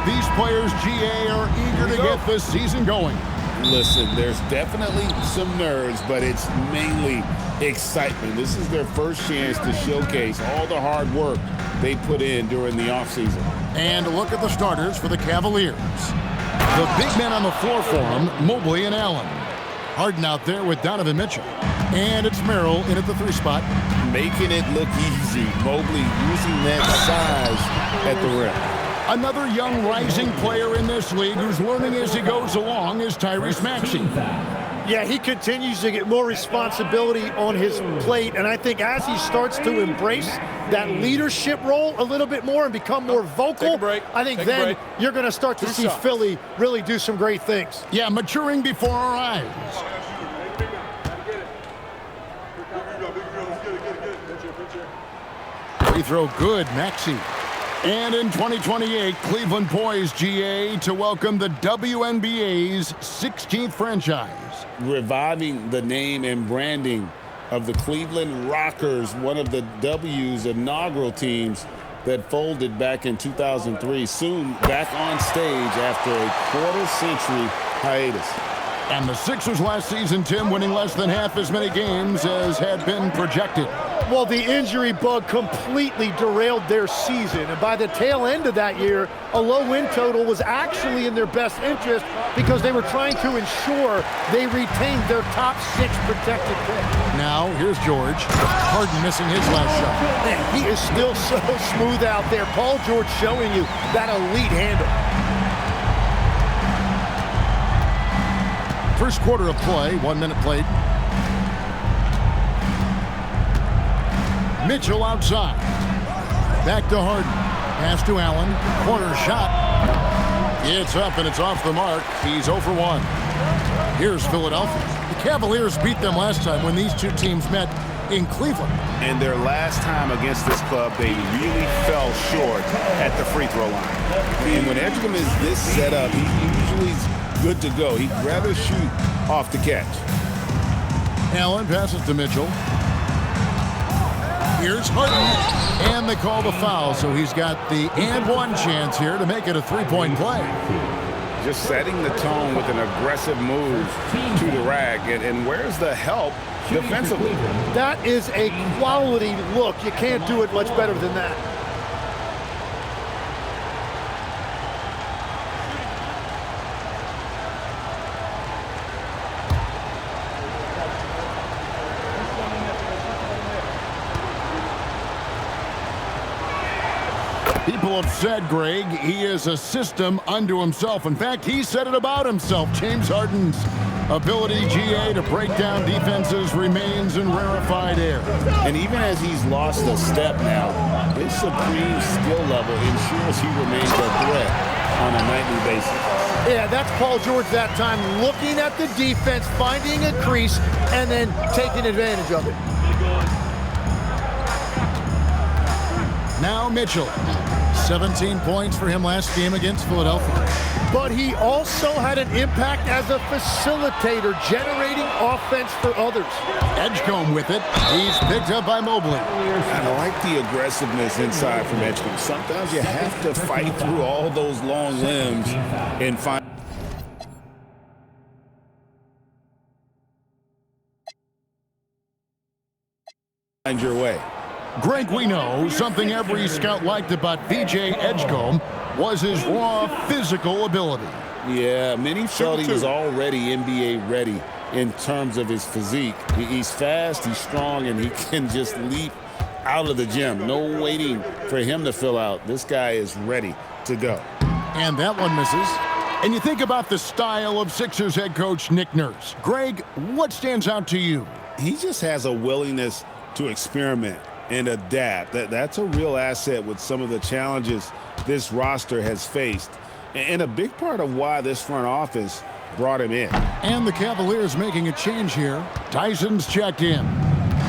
these players, GA, are eager to get this season going. Listen, there's definitely some nerves, but it's mainly excitement. This is their first chance to showcase all the hard work they put in during the offseason. And look at the starters for the Cavaliers. The big men on the floor for them, Mobley and Allen. Harden out there with Donovan Mitchell. And it's Merrill in at the 3 spot. Making it look easy. Mobley using that size at the rim. Another young rising player in this league who's learning as he goes along is Tyrese Maxey. Yeah, he continues to get more responsibility on his plate, and I think as he starts to embrace that leadership role a little bit more and become more vocal, I think then you're going to start to see Philly really do some great things. Yeah, maturing before our eyes. Free throw good, Maxey. And in 2028, Cleveland poised, GA, to welcome the WNBA's 16th franchise. Reviving the name and branding of the Cleveland Rockers, one of the W's inaugural teams that folded back in 2003, soon back on stage after a quarter-century hiatus. And the Sixers last season, Tim, winning less than half as many games as had been projected. Well, the injury bug completely derailed their season, and by the tail end of that year, a low win total was actually in their best interest because they were trying to ensure they retained their top 6 protected pick. Now, here's George. Harden missing his last shot. Man, he is still so smooth out there. Paul George showing you that elite handle. First quarter of play, 1 minute played. Mitchell outside. Back to Harden. Pass to Allen. Corner shot. It's up and it's off the mark. He's 0 for 1. Here's Philadelphia. The Cavaliers beat them last time when these two teams met in Cleveland. And their last time against this club, they really fell short at the free throw line. And when Edgecombe is this set up, he's usually good to go. He'd rather shoot off the catch. Allen passes to Mitchell. Here's Harden, and they call the foul, so he's got the and one chance here to make it a 3-point play. Just setting the tone with an aggressive move to the rack, and where's the help defensively? That is a quality look. You can't do it much better than that. People have said, Greg, he is a system unto himself. In fact, he said it about himself. James Harden's ability, GA, to break down defenses remains in rarefied air. And even as he's lost a step now, his supreme skill level ensures he remains a threat on a nightly basis. Yeah, that's Paul George that time, looking at the defense, finding a crease, and then taking advantage of it. Now Mitchell. 17 points for him last game against Philadelphia. But he also had an impact as a facilitator, generating offense for others. Edgecombe with it. He's picked up by Mobley. I like the aggressiveness inside from Edgecombe. Sometimes you have to fight through all those long limbs and find your way. Greg, we know something every scout liked about VJ Edgecombe was his raw physical ability. Yeah, many felt he was already NBA ready in terms of his physique. He's fast, he's strong, and he can just leap out of the gym. No waiting for him to fill out. This guy is ready to go. And that one misses. And you think about the style of Sixers head coach Nick Nurse. Greg, what stands out to you? He just has a willingness to experiment and adapt. That's a real asset with some of the challenges this roster has faced, and a big part of why this front office brought him in. And the Cavaliers making a change here. Tyson's checked in.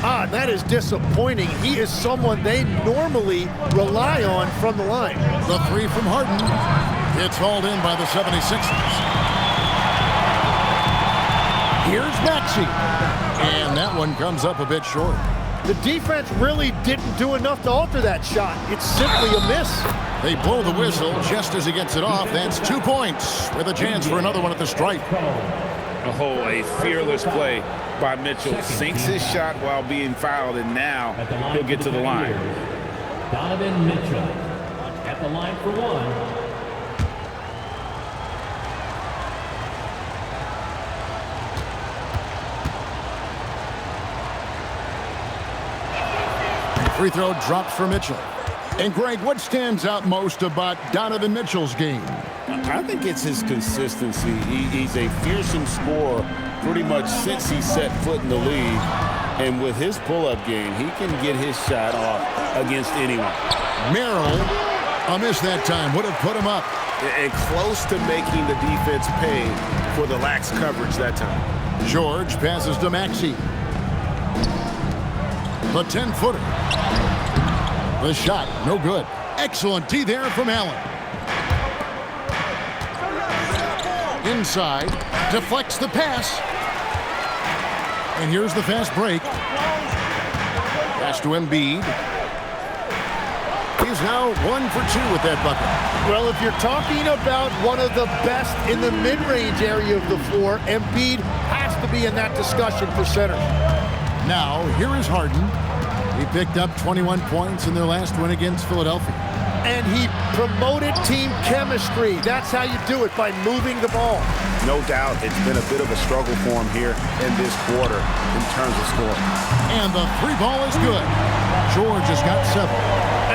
That is disappointing. He is someone they normally rely on from the line. The 3 from Harden. It's hauled in by the 76ers. Here's Maxey. And that one comes up a bit short. The defense really didn't do enough to alter that shot. It's simply a miss. They blow the whistle just as he gets it off. That's 2 points with a chance for another one at the stripe. A fearless play by Mitchell. Sinks his shot while being fouled, and now he'll get to the line. Donovan Mitchell at the line for one. Free throw drops for Mitchell. And Greg, what stands out most about Donovan Mitchell's game? I think it's his consistency. He's a fearsome scorer pretty much since he set foot in the league. And with his pull-up game, he can get his shot off against anyone. Merrill, a miss that time, would have put him up. And close to making the defense pay for the lax coverage that time. George passes to Maxey. The 10-footer. The shot, no good. Excellent D there from Allen. Inside, deflects the pass. And here's the fast break. Pass to Embiid. He's now 1 for 2 with that bucket. Well, if you're talking about one of the best in the mid-range area of the floor, Embiid has to be in that discussion for center. Now, here is Harden. He picked up 21 points in their last win against Philadelphia. And he promoted team chemistry. That's how you do it, by moving the ball. No doubt it's been a bit of a struggle for him here in this quarter in terms of scoring. And the three ball is good. George has got 7.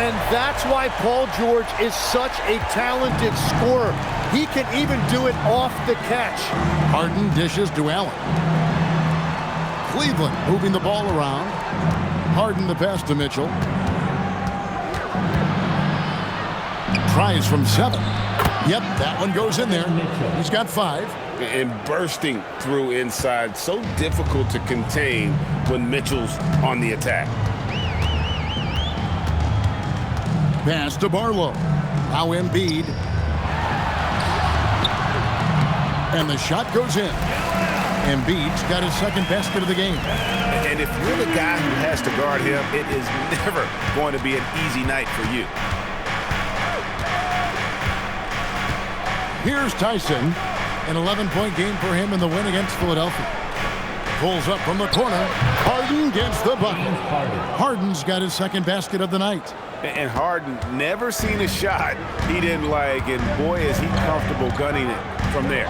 And that's why Paul George is such a talented scorer. He can even do it off the catch. Harden dishes to Allen. Cleveland moving the ball around. Harden the pass to Mitchell. Tries from 7. Yep, that one goes in there. He's got 5. And bursting through inside. So difficult to contain when Mitchell's on the attack. Pass to Barlow. Now Embiid. And the shot goes in. Embiid's got his second basket of the game. And if you're the guy who has to guard him, it is never going to be an easy night for you. Here's Tyson. An 11-point game for him in the win against Philadelphia. Pulls up from the corner. Harden gets the bucket. Harden's got his second basket of the night. And Harden never seen a shot he didn't like, and boy, is he comfortable gunning it from there.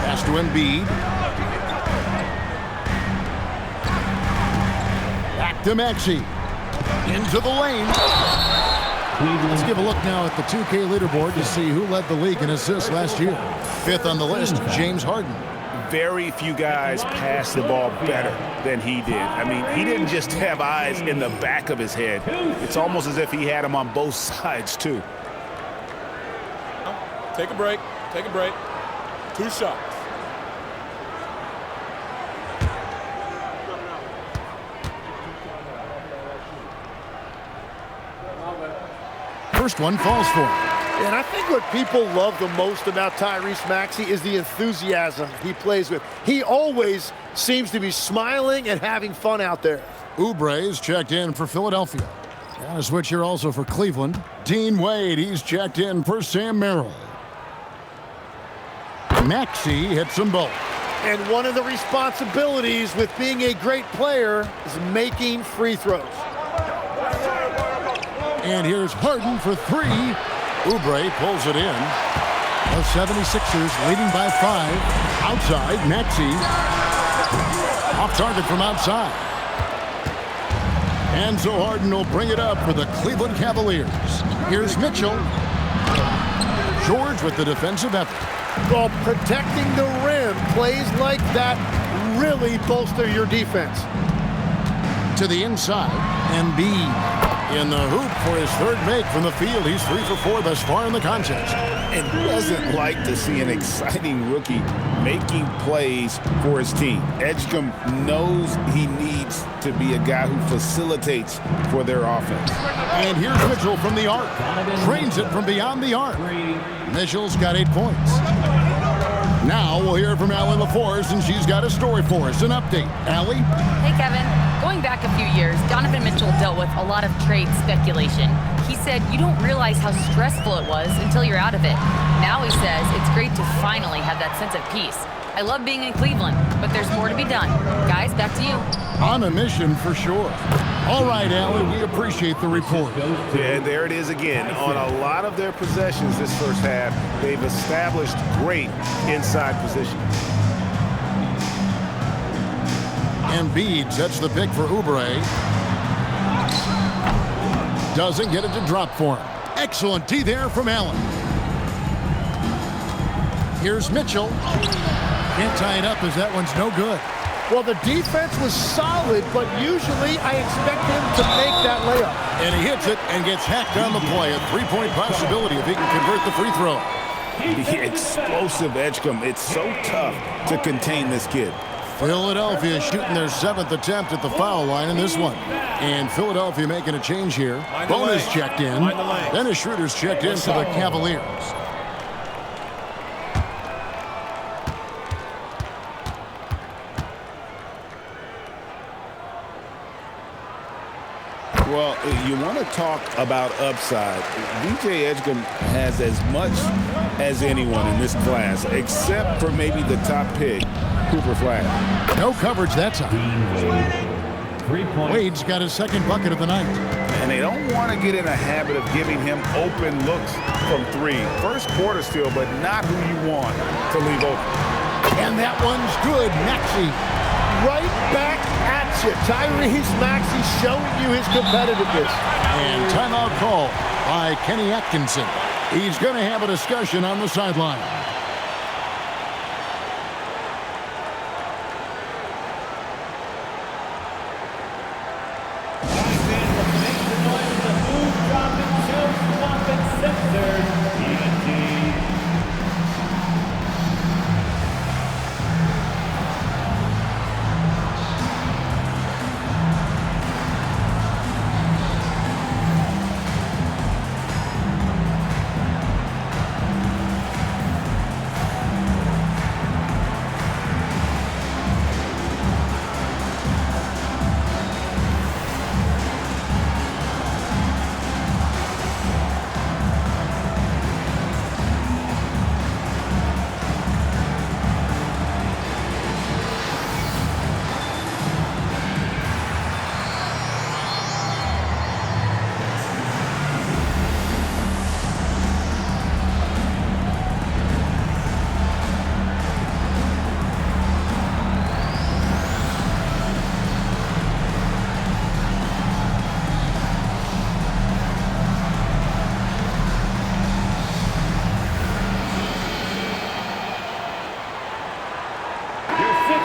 Pass to Embiid. Back to Maxey. Into the lane. Let's give a look now at the 2K leaderboard to see who led the league in assists last year. 5th on the list, James Harden. Very few guys pass the ball better than he did. I mean, he didn't just have eyes in the back of his head. It's almost as if he had them on both sides, too. Take a break. Take a break. 2 shots. First one falls for him. And I think what people love the most about Tyrese Maxey is the enthusiasm he plays with. He always seems to be smiling and having fun out there. Oubre's checked in for Philadelphia. And a switch here also for Cleveland. Dean Wade, he's checked in for Sam Merrill. Maxey hits them both. And one of the responsibilities with being a great player is making free throws. And here's Harden for 3. Oubre pulls it in. The 76ers leading by 5. Outside, Maxey. Off target from outside. And so Harden will bring it up for the Cleveland Cavaliers. Here's Mitchell. George with the defensive effort. Well, protecting the rim, plays like that really bolster your defense. To the inside, Embiid in the hoop for his 3rd make from the field. He's 3 for 4 thus far in the contest. And who doesn't like to see an exciting rookie making plays for his team? Edgecombe knows he needs to be a guy who facilitates for their offense. And here's Mitchell from the arc. Trains it from beyond the arc. Mitchell's got 8 points. Now we'll hear from Allie LaForce, and she's got a story for us. An update. Allie? Hey, Kevin. Going back a few years, Donovan Mitchell dealt with a lot of trade speculation. He said you don't realize how stressful it was until you're out of it. Now he says it's great to finally have that sense of peace. I love being in Cleveland, but there's more to be done. Guys, back to you. On a mission for sure. All right, Allie, we appreciate the report. Yeah, there it is again. On a lot of their possessions this first half, they've established great inside position. Embiid sets the pick for Oubre. Doesn't get it to drop for him. Excellent D there from Allen. Here's Mitchell. Can't tie it up as that one's no good. Well, the defense was solid, but usually I expect him to make that layup. And he hits it and gets hacked on the play. A three-point possibility if he can convert the free throw. The explosive Edgecombe. It's so tough to contain this kid. Philadelphia shooting their 7th attempt at the foul line in this one. And Philadelphia making a change here. Bonus checked in. Dennis Schroeder's checked in for the Cavaliers. Well, you want to talk about upside. DJ Edgecombe has as much as anyone in this class, except for maybe the top pick, Cooper Flag. No coverage that time. Wade's got his second bucket of the night. And they don't want to get in a habit of giving him open looks from three. First quarter still, but not who you want to leave open. And that one's good. Maxey. Right back at you. Tyrese Maxey showing you his competitiveness. And timeout call by Kenny Atkinson. He's going to have a discussion on the sideline.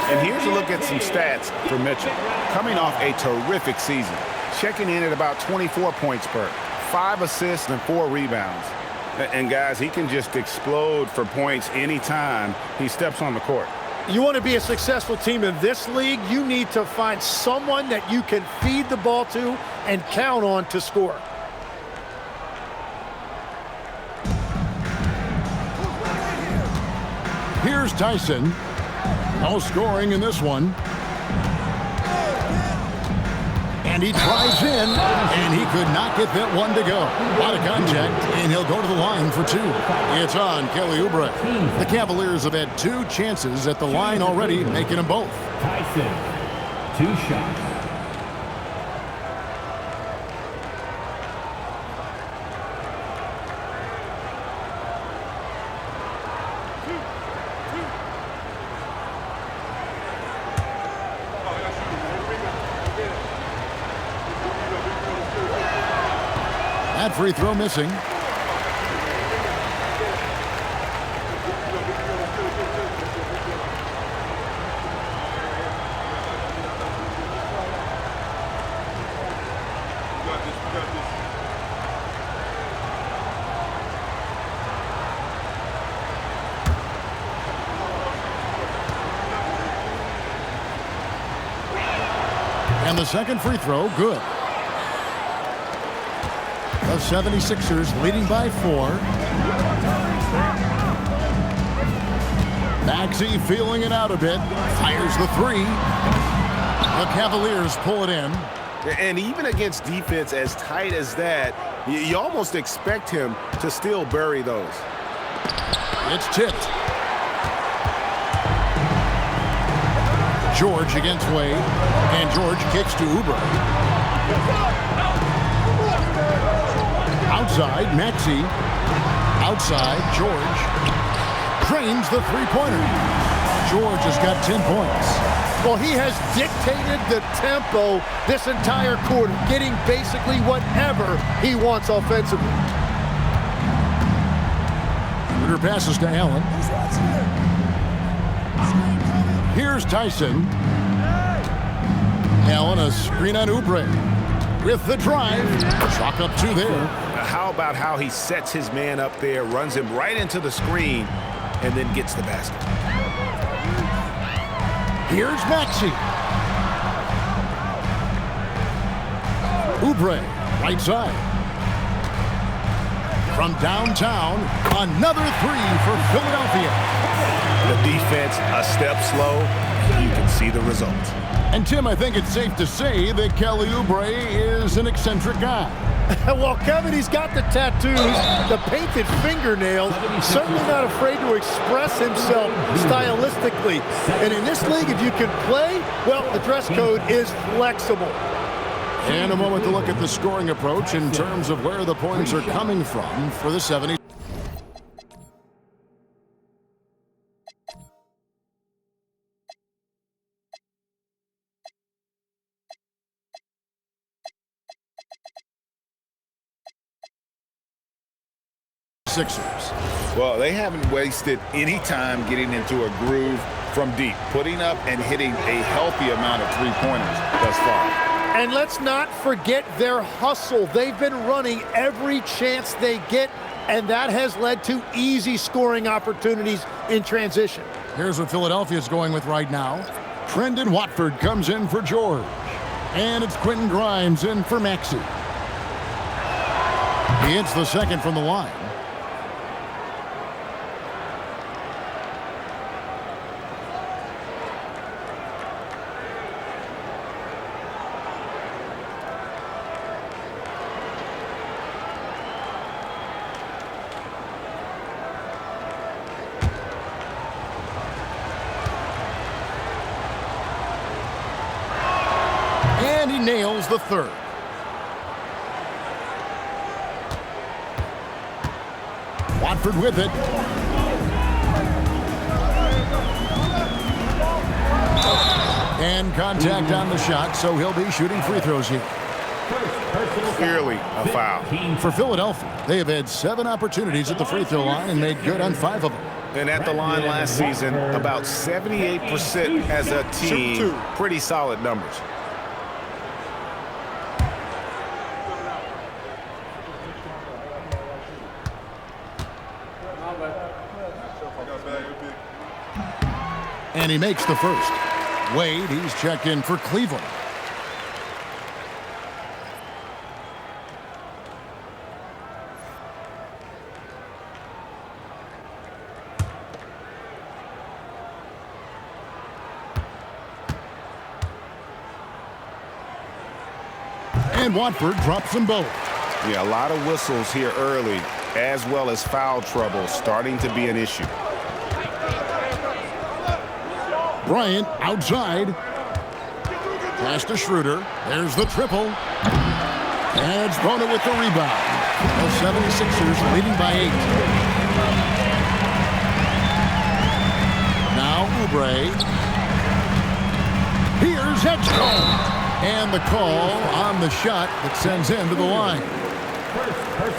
And here's a look at some stats for Mitchell. Coming off a terrific season, checking in at about 24 points per, 5 assists and 4 rebounds. And guys, he can just explode for points anytime he steps on the court. You want to be a successful team in this league, you need to find someone that you can feed the ball to and count on to score. Here's Tyson. No scoring in this one. And he drives in, and he could not get that one to go. A lot of contact, and he'll go to the line for 2. It's on Kelly Oubre. The Cavaliers have had 2 chances at the line already, making them both. Tyson, 2 shots. That free throw missing. And the second free throw, good. The 76ers leading by 4. Back Maxey feeling it out a bit. Fires the three. The Cavaliers pull it in. And even against defense as tight as that, you almost expect him to still bury those. It's tipped. George against Wade. And George kicks to Oubre. Outside, Maxey. Outside, George. Drains the three-pointer. George has got 10 points. Well, he has dictated the tempo this entire quarter, getting basically whatever he wants offensively. Shooter passes to Allen. Here's Tyson. Allen, a screen on Oubre. With the drive. Chalk up two there. How about how he sets his man up there, runs him right into the screen, and then gets the basket. Here's Maxey. Oubre, right side. From downtown, another three for Philadelphia. The defense a step slow, you can see the result. And Tim, I think it's safe to say that Kelly Oubre is an eccentric guy. Well, Kevin, he's got the tattoos, the painted fingernails, certainly not afraid to express himself stylistically. And in this league, if you can play, well, the dress code is flexible. And a moment to look at the scoring approach in terms of where the points are coming from for the 70s. Sixers. Well, they haven't wasted any time getting into a groove from deep, putting up and hitting a healthy amount of three-pointers thus far. And let's not forget their hustle. They've been running every chance they get, and that has led to easy scoring opportunities in transition. Here's what Philadelphia's going with right now. Trendon Watford comes in for George. And it's Quentin Grimes in for Maxey. He hits the second from the line. And he nails the third. Watford with it. And contact on the shot, so he'll be shooting free throws here. Clearly a foul. For Philadelphia, they have had 7 opportunities at the free throw line and made good on 5 of them. And at the line last season, about 78% as a team. Pretty solid numbers. And he makes the first. Wade, he's checked in for Cleveland. And Watford drops them both. Yeah, a lot of whistles here early, as well as foul trouble starting to be an issue. Bryant outside. Pass to Schroeder. There's the triple. And it's Bona with the rebound. The 76ers leading by 8. Now Oubre. Here's Edgecombe. And the call on the shot that sends him to the line.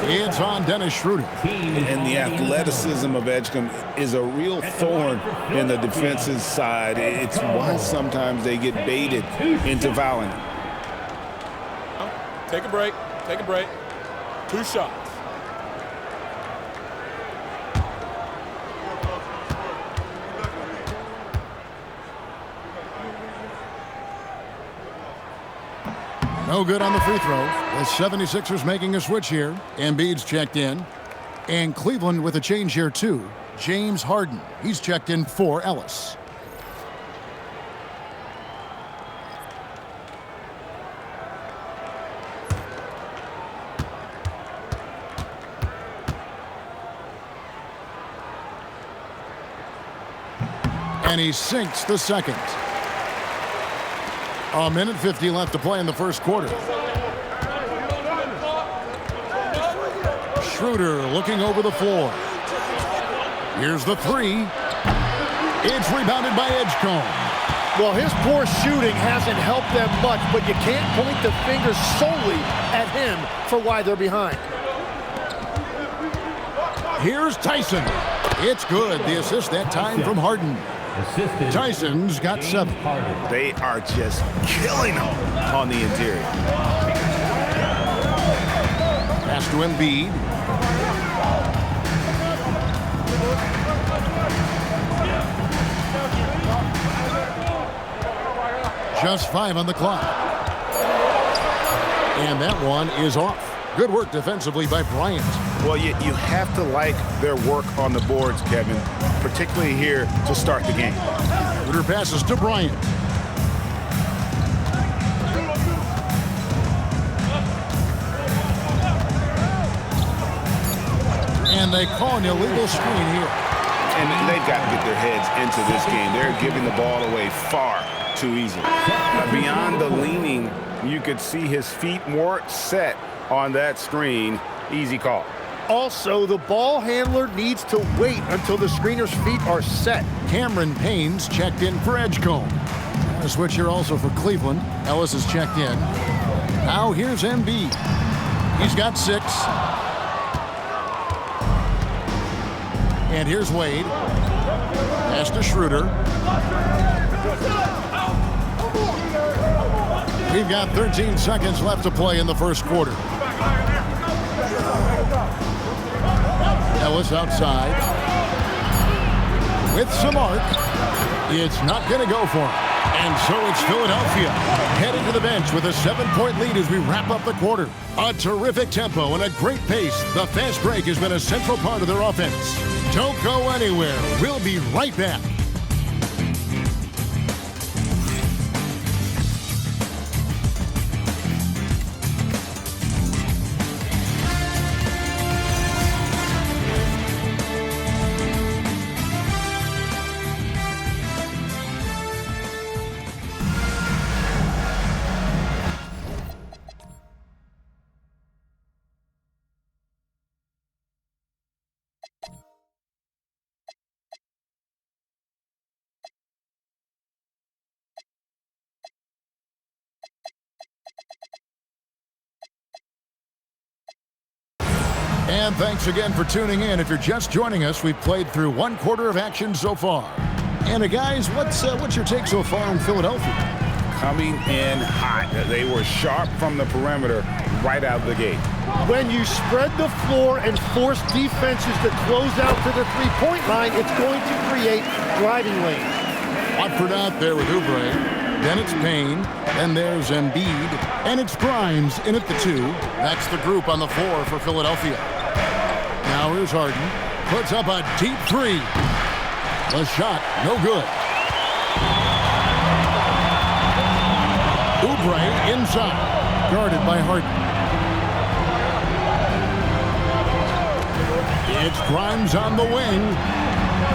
It's on Dennis Schroeder. And the athleticism of Edgecombe is a real thorn in the defense's side. It's why sometimes they get baited into fouling. Take a break. Take a break. 2 shots. No good on the free throw. The 76ers making a switch here. Embiid's checked in. And Cleveland with a change here too. James Harden. He's checked in for Ellis. And he sinks the second. A minute 50 left to play in the first quarter. Schroeder looking over the floor. Here's the three. It's rebounded by Edgecombe. Well, his poor shooting hasn't helped them much, but you can't point the finger solely at him for why they're behind. Here's Tyson. It's good. The assist that time from Harden. Tyson's got 7. They are just killing them on the interior. Pass to Embiid. Just 5 on the clock. And that one is off. Good work defensively by Bryant. Well, you have to like their work on the boards, Kevin, particularly here to start the game. Schroeder passes to Bryant. And they call an illegal screen here. And they've got to get their heads into this game. They're giving the ball away far too easily. Beyond the leaning, you could see his feet more set on that screen. Easy call. Also, the ball handler needs to wait until the screener's feet are set. Cameron Payne's checked in for Edgecombe. A switch here also for Cleveland. Ellis is checked in. Now here's Embiid. He's got 6. And here's Wade. Pass to Schroeder. We've got 13 seconds left to play in the first quarter. Ellis outside. With some arc. It's not going to go for him. And so it's Philadelphia heading to the bench with a 7-point lead as we wrap up the quarter. A terrific tempo and a great pace. The fast break has been a central part of their offense. Don't go anywhere. We'll be right back. And thanks again for tuning in. If you're just joining us, we've played through 1 quarter of action so far. And guys, what's your take so far on Philadelphia? Coming in hot. They were sharp from the perimeter right out of the gate. When you spread the floor and force defenses to close out to the three-point line, it's going to create driving lanes. Watford out there with Oubre. Then it's Payne. Then there's Embiid. And it's Grimes in at the 2. That's the group on the floor for Philadelphia. Now here's Harden. Puts up a deep 3. The shot, no good. Oubre inside. Guarded by Harden. It's Grimes on the wing.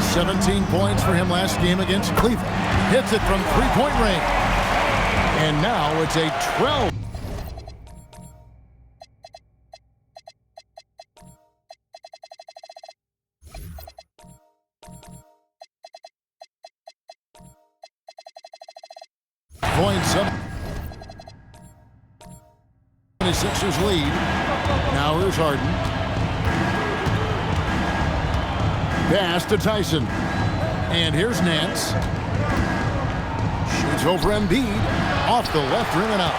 17 points for him last game against Cleveland. Hits it from three-point range. And now it's a 12. Points up. 76ers lead. Now here's Harden. Pass to Tyson. And here's Nance. Shoots over Embiid. Off the left rim and out.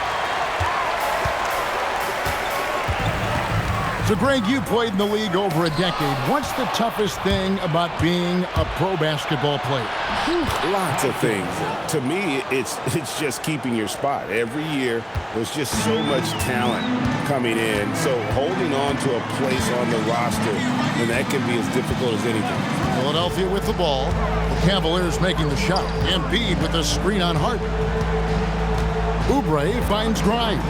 So, Greg, you played in the league over a decade. What's the toughest thing about being a pro basketball player? Lots of things. To me, it's just keeping your spot. Every year, there's just so much talent coming in. So holding on to a place on the roster, and that can be as difficult as anything. Philadelphia with the ball. The Cavaliers making the shot. Embiid with a screen on Harden. Oubre finds Grimes.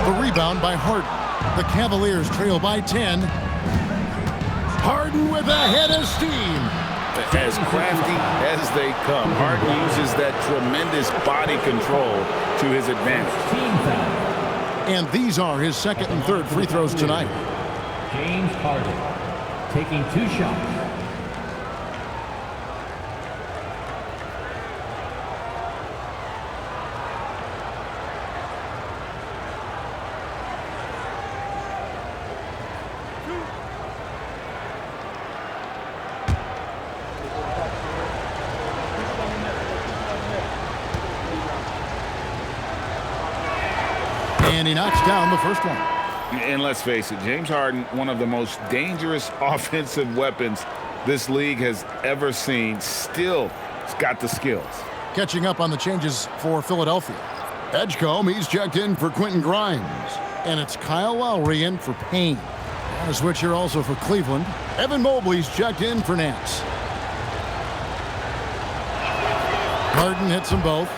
The rebound by Harden. The Cavaliers trail by 10. Harden with a head of steam. As crafty as they come, Harden uses that tremendous body control to his advantage. Team foul. And these are his second and third free throws tonight. James Harden taking 2 shots. And he knocks down the first one. And let's face it, James Harden, one of the most dangerous offensive weapons this league has ever seen, still has got the skills. Catching up on the changes for Philadelphia. Edgecombe, he's checked in for Quentin Grimes. And it's Kyle Lowry in for Payne. And a switch here also for Cleveland. Evan Mobley's checked in for Nance. Harden hits them both.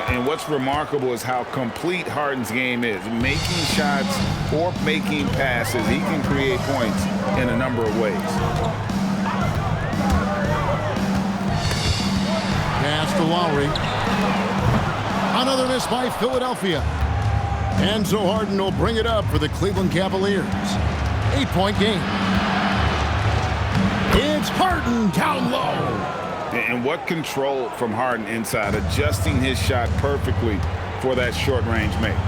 And what's remarkable is how complete Harden's game is. Making shots or making passes, he can create points in a number of ways. Pass to Lowry. Another miss by Philadelphia. And so Harden will bring it up for the Cleveland Cavaliers. 8-point game. It's Harden down low. And what control from Harden inside, adjusting his shot perfectly for that short-range make.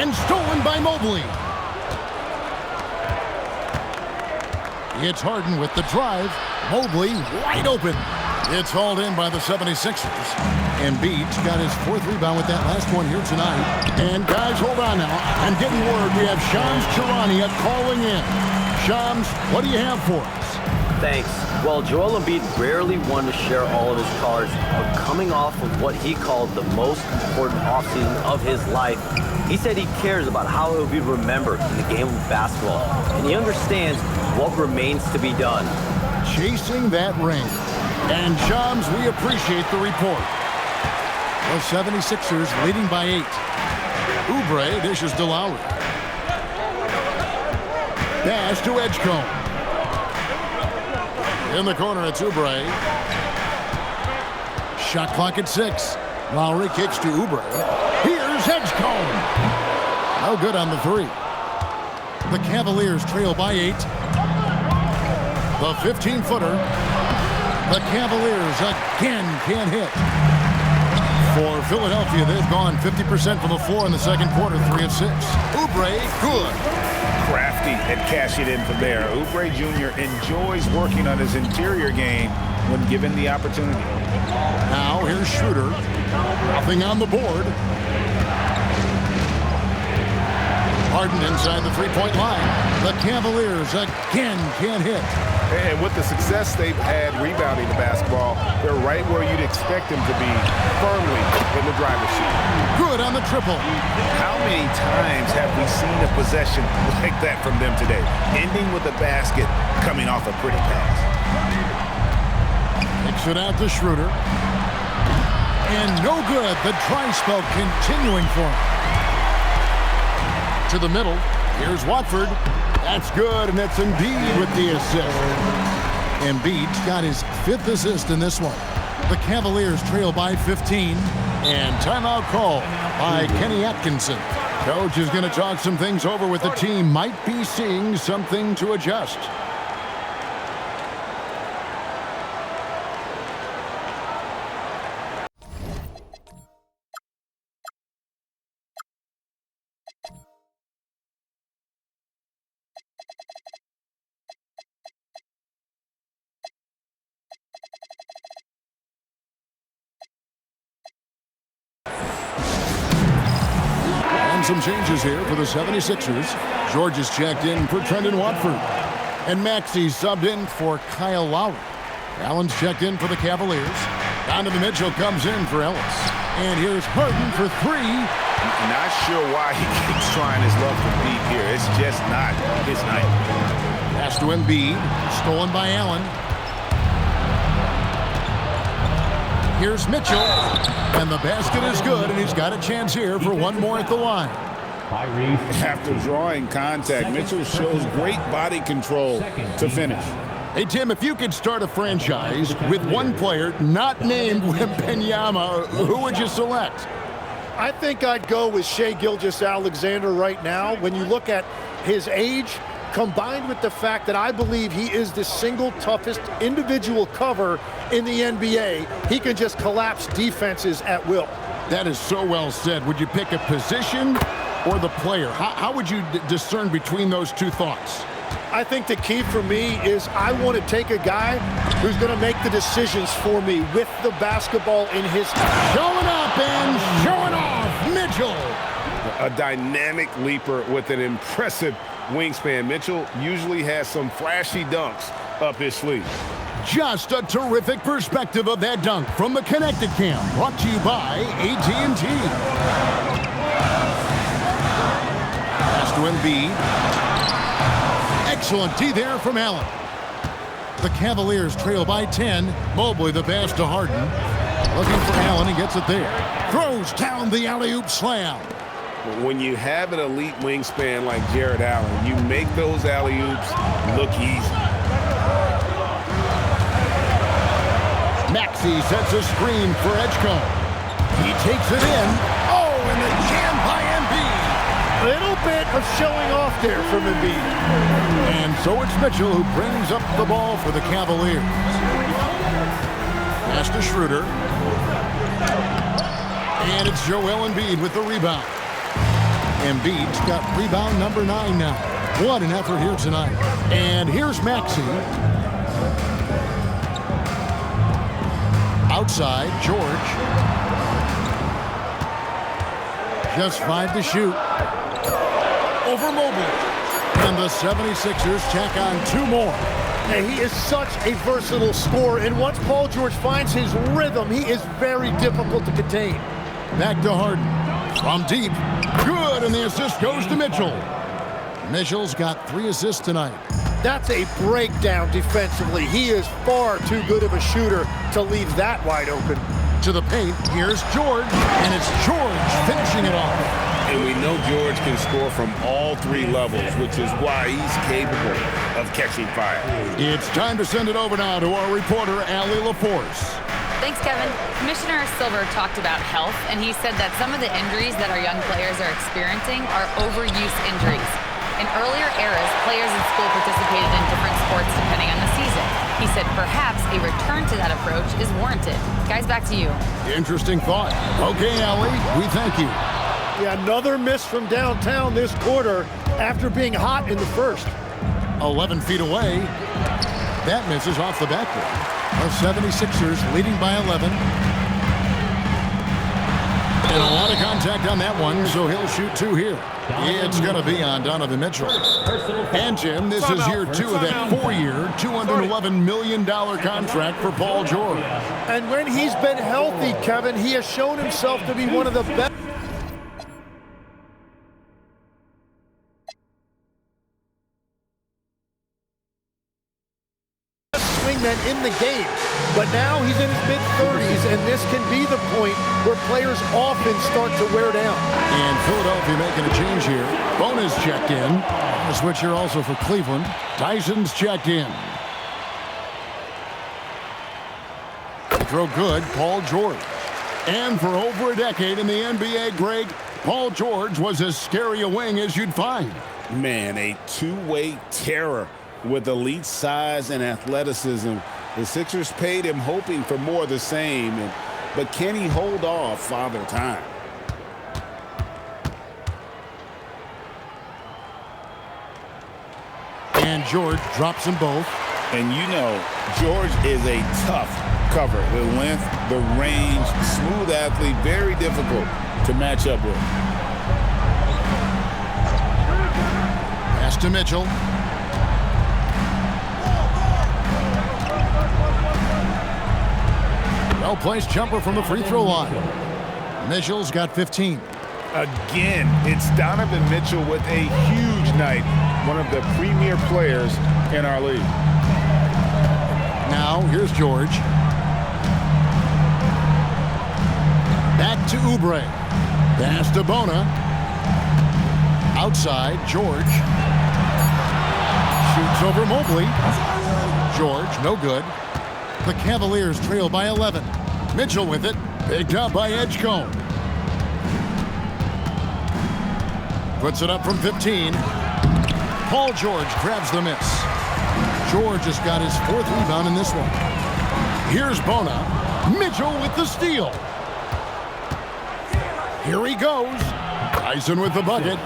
And stolen by Mobley. It's Harden with the drive. Mobley wide open. It's hauled in by the 76ers. Embiid's got his 4th rebound with that last one here tonight. And guys, hold on now. I'm getting word we have Shams Charania calling in. Shams, what do you have for us? Thanks. Well, Joel Embiid rarely wanted to share all of his cards, but coming off of what he called the most important offseason of his life, he said he cares about how he will be remembered in the game of basketball, and he understands what remains to be done. Chasing that ring. And Shams, we appreciate the report. The 76ers leading by 8. Oubre dishes to Lowry. Pass to Edgecombe. In the corner, it's Oubre. Shot clock at 6. Lowry kicks to Oubre. Here's Edgecombe. No good on the 3. The Cavaliers trail by 8. The 15-footer. The Cavaliers again can't hit. For Philadelphia, they've gone 50% from the floor in the second quarter, 3 of 6. Oubre, good. Crafty at cashing in from there. Oubre Jr. enjoys working on his interior game when given the opportunity. Now here's Schroeder. Nothing on the board. Harden inside the 3-point line. The Cavaliers again can't hit. And with the success they've had rebounding the basketball, they're right where you'd expect them to be, firmly in the driver's seat. Good on the triple. How many times have we seen a possession like that from them today, ending with a basket coming off a pretty pass? Kicks it out to Schroeder. And no good. The dry spell continuing for him. To the middle. Here's Watford. That's good, and it's Embiid with the assist. Embiid's got his 5th assist in this one. The Cavaliers trail by 15. And timeout call by Kenny Atkinson. Coach is going to talk some things over with the team. Might be seeing something to adjust. some changes here for the 76ers. George is checked in for Trendon Watford. And Maxey subbed in for Kyle Lowry. Allen's checked in for the Cavaliers. Donovan Mitchell comes in for Ellis. And here's Harden for three. Not sure why he keeps trying his luck for deep here. It's just not his night. Pass to Embiid. Stolen by Allen. Here's Mitchell. And the basket is good, and he's got a chance here for one more at the line. After drawing contact, Mitchell shows great body control to finish. Hey, Tim, if you could start a franchise with one player not named Wembanyama, who would you select? I think I'd go with Shai Gilgeous-Alexander right now. When you look at his age, combined with the fact that I believe he is the single toughest individual cover in the NBA, he can just collapse defenses at will. That is so well said. Would you pick a position or the player? How would you discern between those two thoughts? I think the key for me is I want to take a guy who's going to make the decisions for me with the basketball in his hand. Showing up and showing off, Mitchell. A dynamic leaper with an impressive wingspan. Mitchell usually has some flashy dunks up his sleeve. Just a terrific perspective of that dunk from the Connected Cam, brought to you by AT&T. Pass to Embiid. Excellent D there from Allen. The Cavaliers trail by 10. Mobley the pass to Harden. Looking for Allen. He gets it there. Throws down the alley-oop slam. When you have an elite wingspan like Jarrett Allen, you make those alley-oops look easy. Maxey sets a screen for Edgecombe. He takes it in. Oh, and the jam by Embiid. Little bit of showing off there from Embiid. And so it's Mitchell who brings up the ball for the Cavaliers. Pass to Schroeder. And it's Joel Embiid with the rebound. Embiid's got rebound number 9 now. What an effort here tonight. And here's Maxey. Outside, George. Just 5 to shoot. Over Mobley. And the 76ers tack on 2 more. And he is such a versatile scorer. And once Paul George finds his rhythm, he is very difficult to contain. Back to Harden. From deep. Good, and the assist goes to Mitchell. Mitchell's got 3 assists tonight. That's a breakdown defensively. He is far too good of a shooter to leave that wide open. To the paint, here's George, and it's George finishing it off. And we know George can score from all 3 levels, which is why he's capable of catching fire. It's time to send it over now to our reporter, Allie LaForce. Thanks, Kevin. Commissioner Silver talked about health, and he said that some of the injuries that our young players are experiencing are overuse injuries. In earlier eras, players in school participated in different sports depending on the season. He said perhaps a return to that approach is warranted. Guys, back to you. Interesting thought. Okay, Allie, we thank you. Yeah, another miss from downtown this quarter after being hot in the first. 11 feet away. That misses off the backboard. The 76ers leading by 11. And a lot of contact on that one, so he'll shoot 2 here. It's going to be on Donovan Mitchell. And, Jim, this is year 2 of that 4-year, $211 million contract for Paul George. And when he's been healthy, Kevin, he has shown himself to be one of the best swingmen in the game. But now he's in his mid-30s, and this can be the point where players often start to wear down. And Philadelphia making a change here. Bonus checked in. A switch here also for Cleveland. Tyson's checked in. Throw good, Paul George. And for over a decade in the NBA, Greg, Paul George was as scary a wing as you'd find. Man, a two-way terror with elite size and athleticism. The Sixers paid him hoping for more of the same, but can he hold off Father Time? And George drops them both. And you know, George is a tough cover. The length, the range, smooth athlete, very difficult to match up with. to Mitchell. Well-placed jumper from the free throw line. Mitchell's got 15. Again, it's Donovan Mitchell with a huge night. One of the premier players in our league. Now, here's George. Back to Oubre. Pass to Bona. Outside, George. Shoots over Mobley. George, no good. The Cavaliers trail by 11. Mitchell with it. Picked up by Edgecombe. Puts it up from 15. Paul George grabs the miss. George has got his 4th rebound in this one. Here's Bona. Mitchell with the steal. Here he goes. Tyson with the bucket.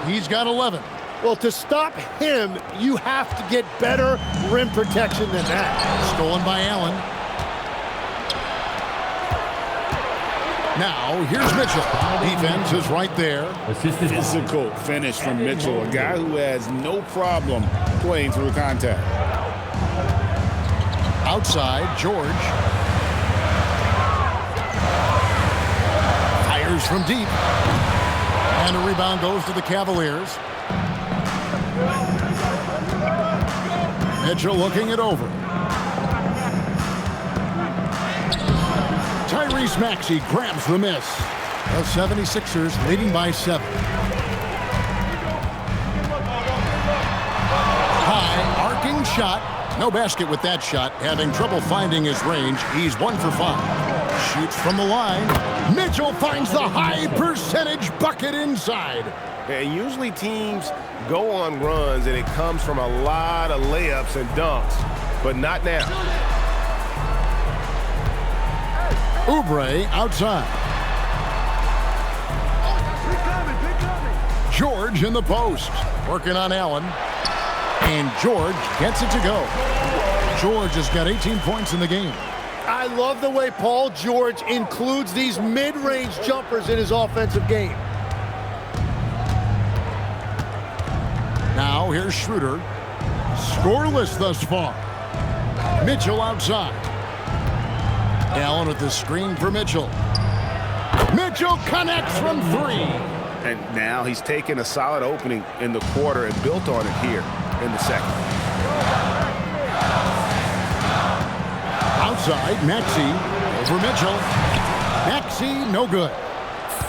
He's got 11. Well, to stop him, you have to get better rim protection than that. Stolen by Allen. Now, here's Mitchell. Defense is right there. Physical finish from Mitchell, a guy who has no problem playing through contact. Outside, George. Fires from deep. And a rebound goes to the Cavaliers. Mitchell looking it over. Tyrese Maxey grabs the miss. The 76ers leading by 7. High, arcing shot. No basket with that shot. Having trouble finding his range. He's 1 for 5. Shoots from the line. Mitchell finds the high percentage bucket inside. And usually teams go on runs and it comes from a lot of layups and dunks, but not now. Oubre outside. George in the post. Working on Allen. And George gets it to go. George has got 18 points in the game. I love the way Paul George includes these mid-range jumpers in his offensive game. Now here's Schroeder. Scoreless thus far. Mitchell outside. Allen with the screen for Mitchell. Mitchell connects from 3. And now he's taken a solid opening in the quarter and built on it here in the second. Outside, Maxey over Mitchell. Maxey, no good.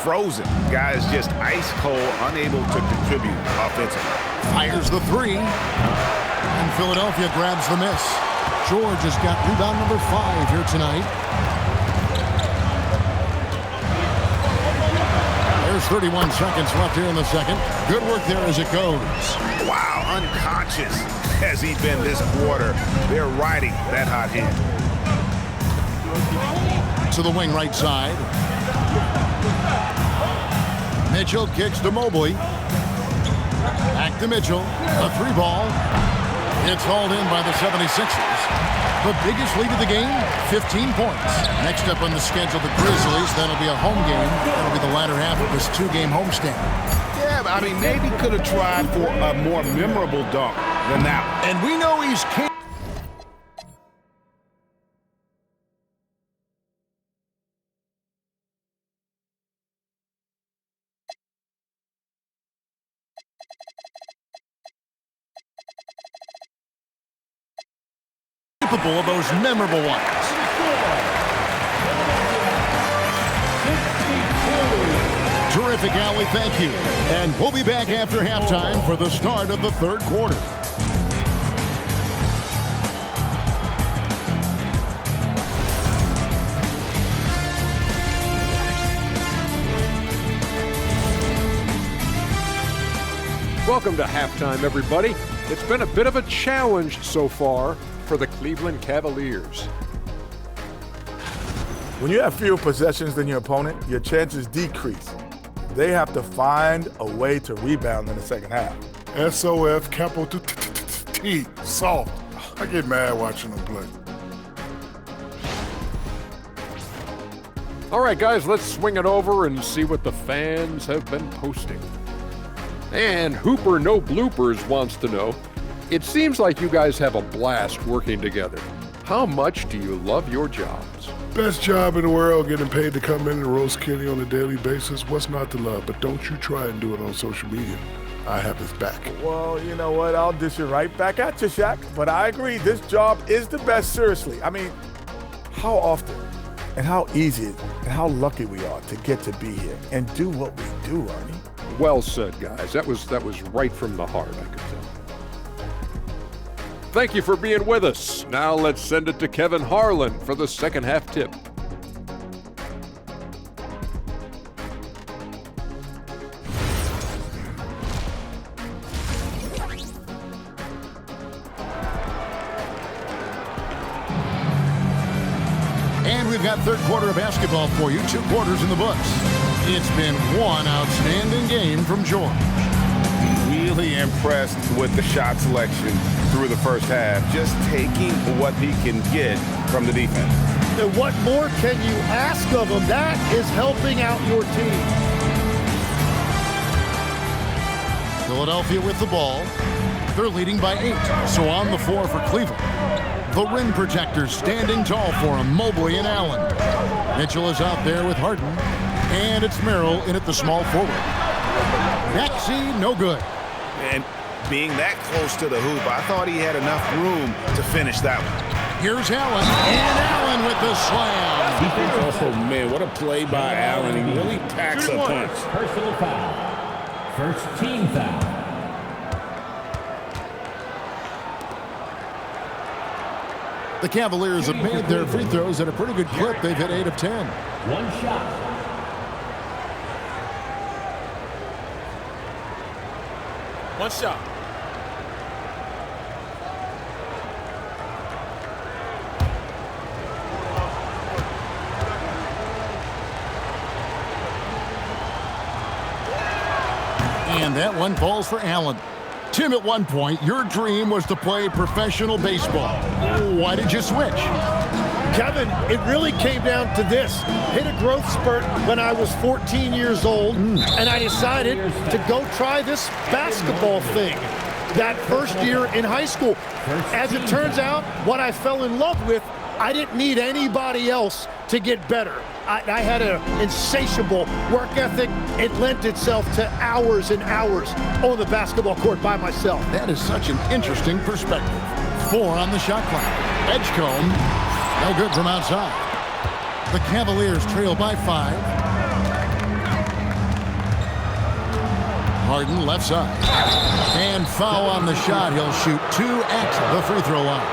Frozen. Guys just ice cold, unable to contribute offensively. Fires the 3. And Philadelphia grabs the miss. George has got rebound number 5 here tonight. There's 31 seconds left here in the second. Good work there as it goes. Wow, unconscious has he been this quarter. They're riding that hot hand. To the wing right side. Mitchell kicks to Mobley. Back to Mitchell. A 3 ball. It's hauled in by the 76ers. The biggest lead of the game, 15 points. Next up on the schedule, the Grizzlies. That'll be a home game. That'll be the latter half of this 2-game homestand. Yeah, I mean, maybe could have tried for a more memorable dunk than that one. And we know he's capable of those memorable ones. Terrific, Allie, thank you. And we'll be back after halftime for the start of the 3rd quarter. Welcome to halftime, everybody. It's been a bit of a challenge so far for the Cleveland Cavaliers. When you have fewer possessions than your opponent, your chances decrease. They have to find a way to rebound in the second half. SOF, capital T, soft. I get mad watching them play. All right, guys, let's swing it over and see what the fans have been posting. And Hooper No Bloopers wants to know, it seems like you guys have a blast working together. How much do you love your jobs? Best job in the world, getting paid to come in and roast Kenny on a daily basis. What's not to love? But don't you try and do it on social media. I have his back. Well, you know what? I'll dish it right back at you, Shaq. But I agree, this job is the best, seriously. I mean, how often and how easy and how lucky we are to get to be here and do what we do, Arnie. Well said, guys. That was right from the heart, I could tell. Thank you for being with us. Now let's send it to Kevin Harlan for the second half tip. And we've got third quarter of basketball for you. 2 quarters in the books. It's been one outstanding game from George. Really impressed with the shot selection through the first half. Just taking what he can get from the defense. And what more can you ask of him? That is helping out your team. Philadelphia with the ball. They're leading by 8. So on the floor for Cleveland. The rim protectors standing tall for him, Mobley and Allen. Mitchell is out there with Harden. And it's Merrill in at the small forward. Maxey, no good. And being that close to the hoop, I thought he had enough room to finish that one. Here's Allen, and Allen with the slam. Oh, man, what a play by Allen. He really packs a punch. Personal foul. First team foul. The Cavaliers have made their free throws at a pretty good clip. They've hit 8 of 10. One shot. One shot. And that one falls for Allen. Tim, at one point, your dream was to play professional baseball. Why did you switch? Kevin, it really came down to this. Hit a growth spurt when I was 14 years old, and I decided to go try this basketball thing that first year in high school. As it turns out, what I fell in love with, I didn't need anybody else to get better. I had an insatiable work ethic. It lent itself to hours and hours on the basketball court by myself. That is such an interesting perspective. 4 on the shot clock. Edgecombe, no good from outside. The Cavaliers trail by 5. Harden left side. And foul on the shot. He'll shoot 2 at the free throw line.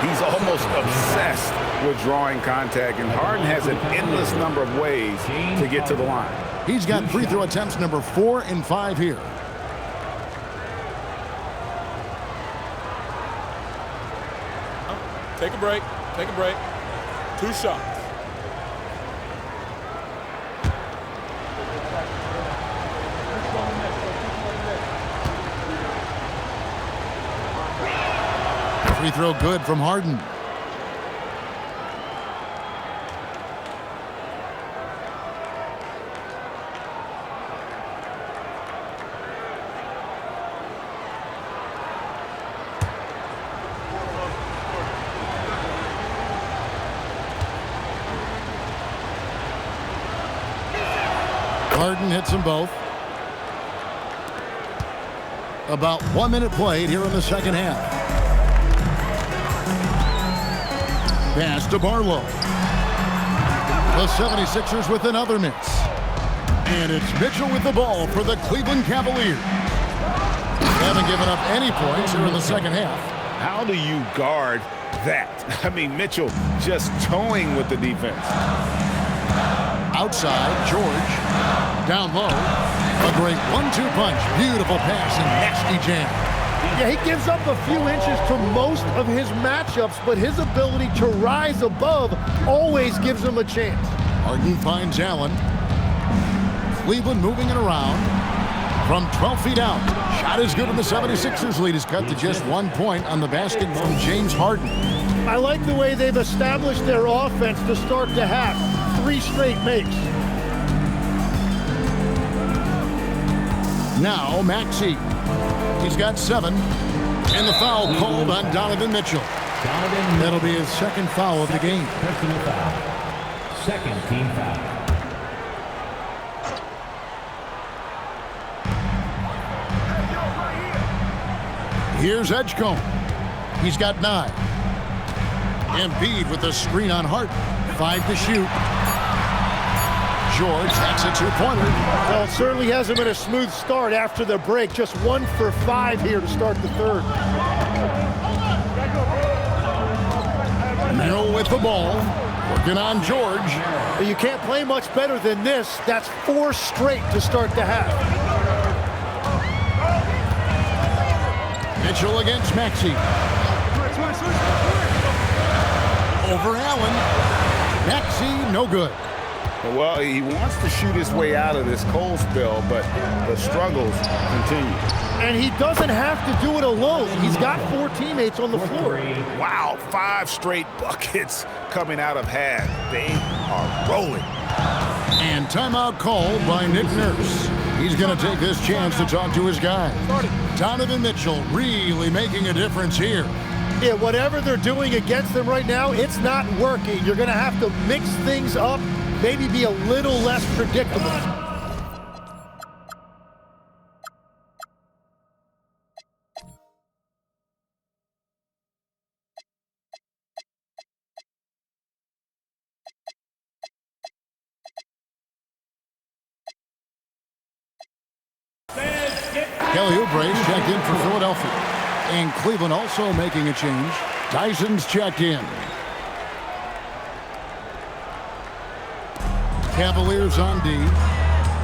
He's almost obsessed with drawing contact, and Harden has an endless number of ways to get to the line. He's got free throw attempts number 4 and 5 here. Take a break. Take a break. 2 shots. Free throw good from Harden. Harden hits them both. About 1 minute played here in the second half. Pass to Barlow. The 76ers with another miss. And it's Mitchell with the ball for the Cleveland Cavaliers. Haven't given up any points here in the second half. How do you guard that? I mean, Mitchell just toying with the defense. Outside, George. Down low. A great 1-2 punch. Beautiful pass and nasty jam. Yeah, he gives up a few inches to most of his matchups, but his ability to rise above always gives him a chance. Harden finds Allen. Cleveland moving it around from 12 feet out. Shot is good, and the 76ers lead is cut to just 1 point on the basket from James Harden. I like the way they've established their offense to start the half. 3 straight makes. Now Maxey. He's got 7. And the foul called on Donovan Mitchell. That'll be his second foul of the game. Personal foul. Second team foul. Here's Edgecombe. He's got 9. Embiid with the screen on Harden. 5 to shoot. George takes a 2-pointer. Well, it certainly hasn't been a smooth start after the break. Just 1 for 5 here to start the third. Merrill with the ball. Working on George. You can't play much better than this. That's 4 straight to start the half. Mitchell against Maxey. Over Allen. Maxey, no good. Well, he wants to shoot his way out of this cold spell, but the struggles continue. And he doesn't have to do it alone. He's got 4 teammates on the floor. Wow, 5 straight buckets coming out of half. They are rolling. And timeout called by Nick Nurse. He's going to take this chance to talk to his guys. Donovan Mitchell really making a difference here. Yeah, whatever they're doing against them right now, it's not working. You're going to have to mix things up, maybe be a little less predictable. Kelly Oubre's checked in for Philadelphia. And Cleveland also making a change. Tyson's checked in. Cavaliers on D.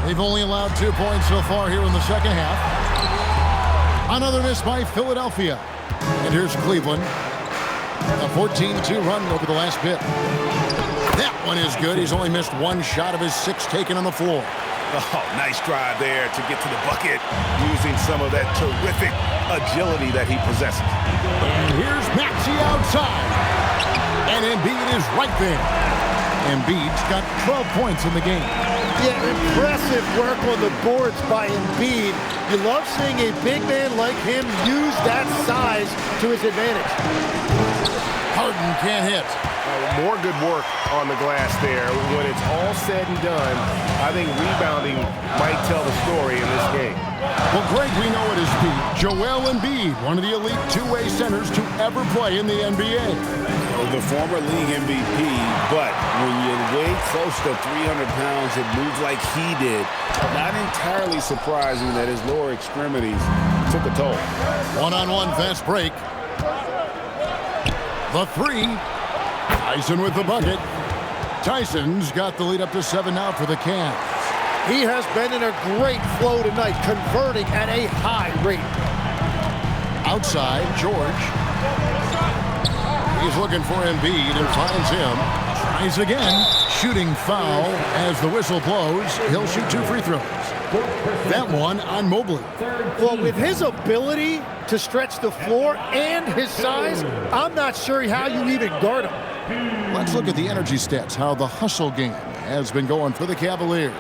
They've only allowed 2 points so far here in the second half. Another miss by Philadelphia. And here's Cleveland. A 14-2 run over the last bit. That one is good. He's only missed 1 shot of his 6 taken on the floor. Oh, nice drive there to get to the bucket using some of that terrific agility that he possesses. And here's Maxey outside. And Embiid is right there. Embiid's got 12 points in the game. Yeah, impressive work on the boards by Embiid. You love seeing a big man like him use that size to his advantage. Harden can't hit. More good work on the glass there. When it's all said and done, I think rebounding might tell the story in this game. Well, Greg, we know at his feet, Joel Embiid, one of the elite two-way centers to ever play in the NBA. The former league MVP, but when you weigh close to 300 pounds and move like he did, not entirely surprising that his lower extremities took a toll. One-on-one fast break. The 3. Tyson with the bucket. Tyson's got the lead up to 7 now for the Cavs. He has been in a great flow tonight, converting at a high rate. Outside, George. He's looking for Embiid and finds him. Tries again. Shooting foul as the whistle blows. He'll shoot 2 free throws. That one on Mobley. Well, with his ability to stretch the floor and his size, I'm not sure how you even guard him. Let's look at the energy stats, how the hustle game has been going for the Cavaliers.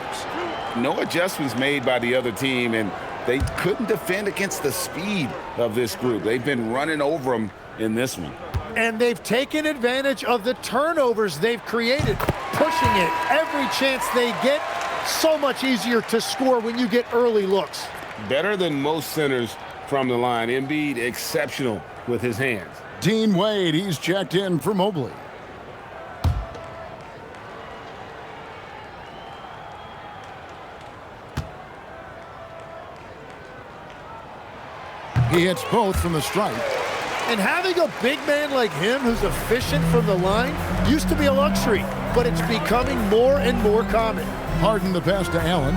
No adjustments made by the other team, and they couldn't defend against the speed of this group. They've been running over them in this one. And they've taken advantage of the turnovers they've created, pushing it every chance they get. So much easier to score when you get early looks. Better than most centers from the line. Embiid exceptional with his hands. Dean Wade, he's checked in for Mobley. He hits both from the stripe. And having a big man like him who's efficient from the line used to be a luxury, but it's becoming more and more common. Harden the pass to Allen.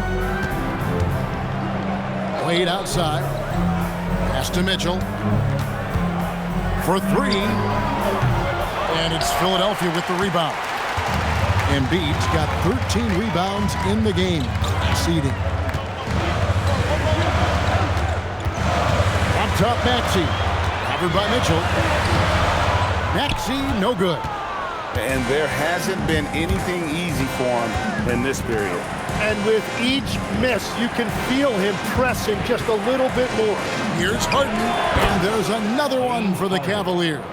Wade outside. Pass to Mitchell. For 3. And it's Philadelphia with the rebound. Embiid's got 13 rebounds in the game. Exceeding. Up top, Maxey. Covered by Mitchell. Maxey, no good. And there hasn't been anything easy for him in this period. And with each miss, you can feel him pressing just a little bit more. Here's Harden, and there's another one for the Cavaliers.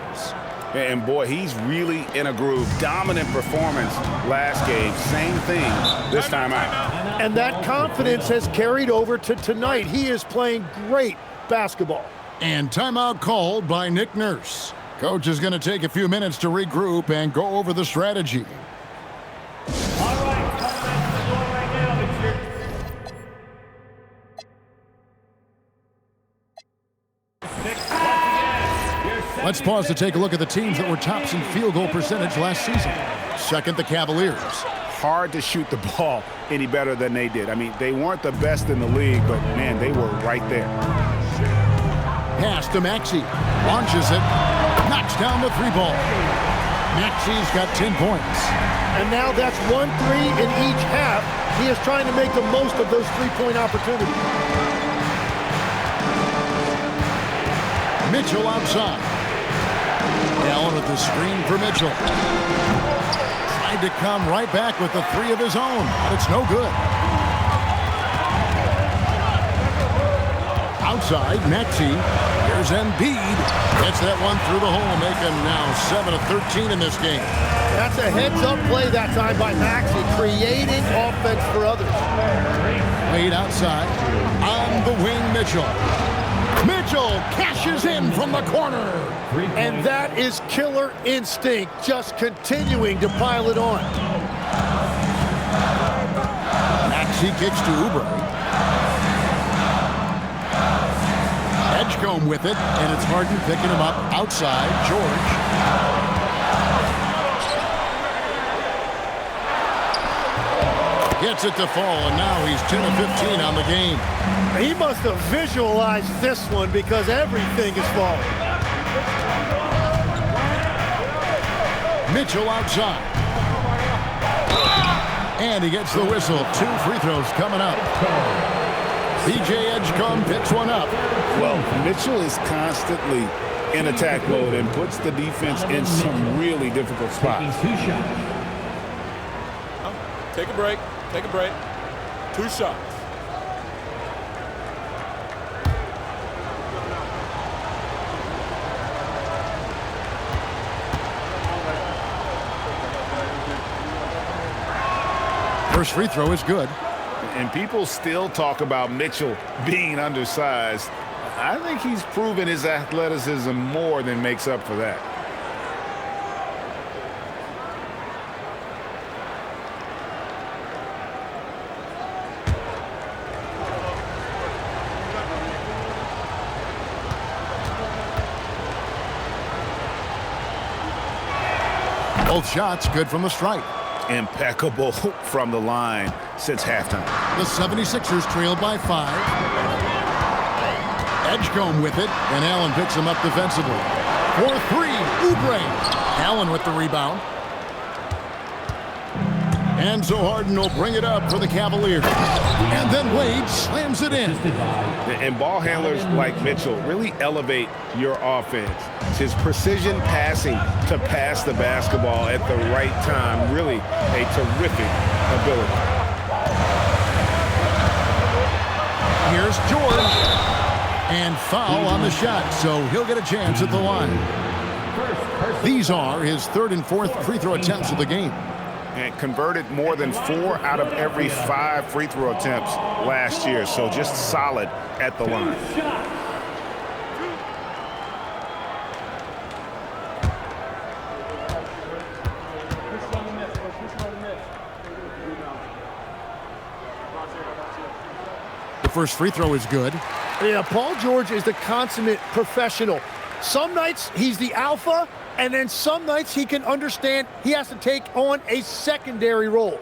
And boy, he's really in a groove. Dominant performance last game. Same thing this time out. And that confidence has carried over to tonight. He is playing great basketball. And timeout called by Nick Nurse. Coach is going to take a few minutes to regroup and go over the strategy. Let's pause to take a look at the teams that were tops in field goal percentage last season. Second, the Cavaliers. Hard to shoot the ball any better than they did. I mean, they weren't the best in the league, but, man, they were right there. Pass to Maxey. Launches it. Knocks down the three ball. Maxey's got 10 points. And now that's 1-3 in each half. He is trying to make the most of those three-point opportunities. Mitchell outside. Allen with the screen for Mitchell. Tried to come right back with the three of his own, but it's no good. Outside, Maxey. Here's Embiid. Gets that one through the hole, making now 7 of 13 in this game. That's a heads-up play that time by Maxey, creating offense for others. Played outside. On the wing, Mitchell. Mitchell cashes in from the corner. And that is killer instinct, just continuing to pile it on. Maxey kicks to Oubre. Edgecombe with it, and it's Harden picking him up outside. George. Gets it to fall, and now he's 10 of 15 on the game. He must have visualized this one because everything is falling. Mitchell outside. And he gets the whistle. 2 free throws coming up. B.J. Edgecombe picks one up. Well, Mitchell is constantly in attack mode and puts the defense in some really difficult spots. Take a break. Take a break. 2 shots. First free throw is good. And people still talk about Mitchell being undersized. I think he's proven his athleticism more than makes up for that. Both shots good from the stripe. Impeccable from the line since halftime. The 76ers trailed by 5. Edgecombe with it, and Allen picks him up defensively. 4-3, Oubre. Allen with the rebound. And so Harden will bring it up for the Cavaliers. And then Wade slams it in. And ball handlers like Mitchell really elevate your offense. It's his precision passing to pass the basketball at the right time. Really a terrific ability. Here's George. And foul on the shot, so he'll get a chance at the line. These are his 3rd and 4th free throw attempts of the game. And converted more than 4 out of every 5 free throw attempts last year. So just solid at the line. The first free throw is good. Yeah, Paul George is the consummate professional. Some nights he's the alpha, and then some nights he can understand he has to take on a secondary role.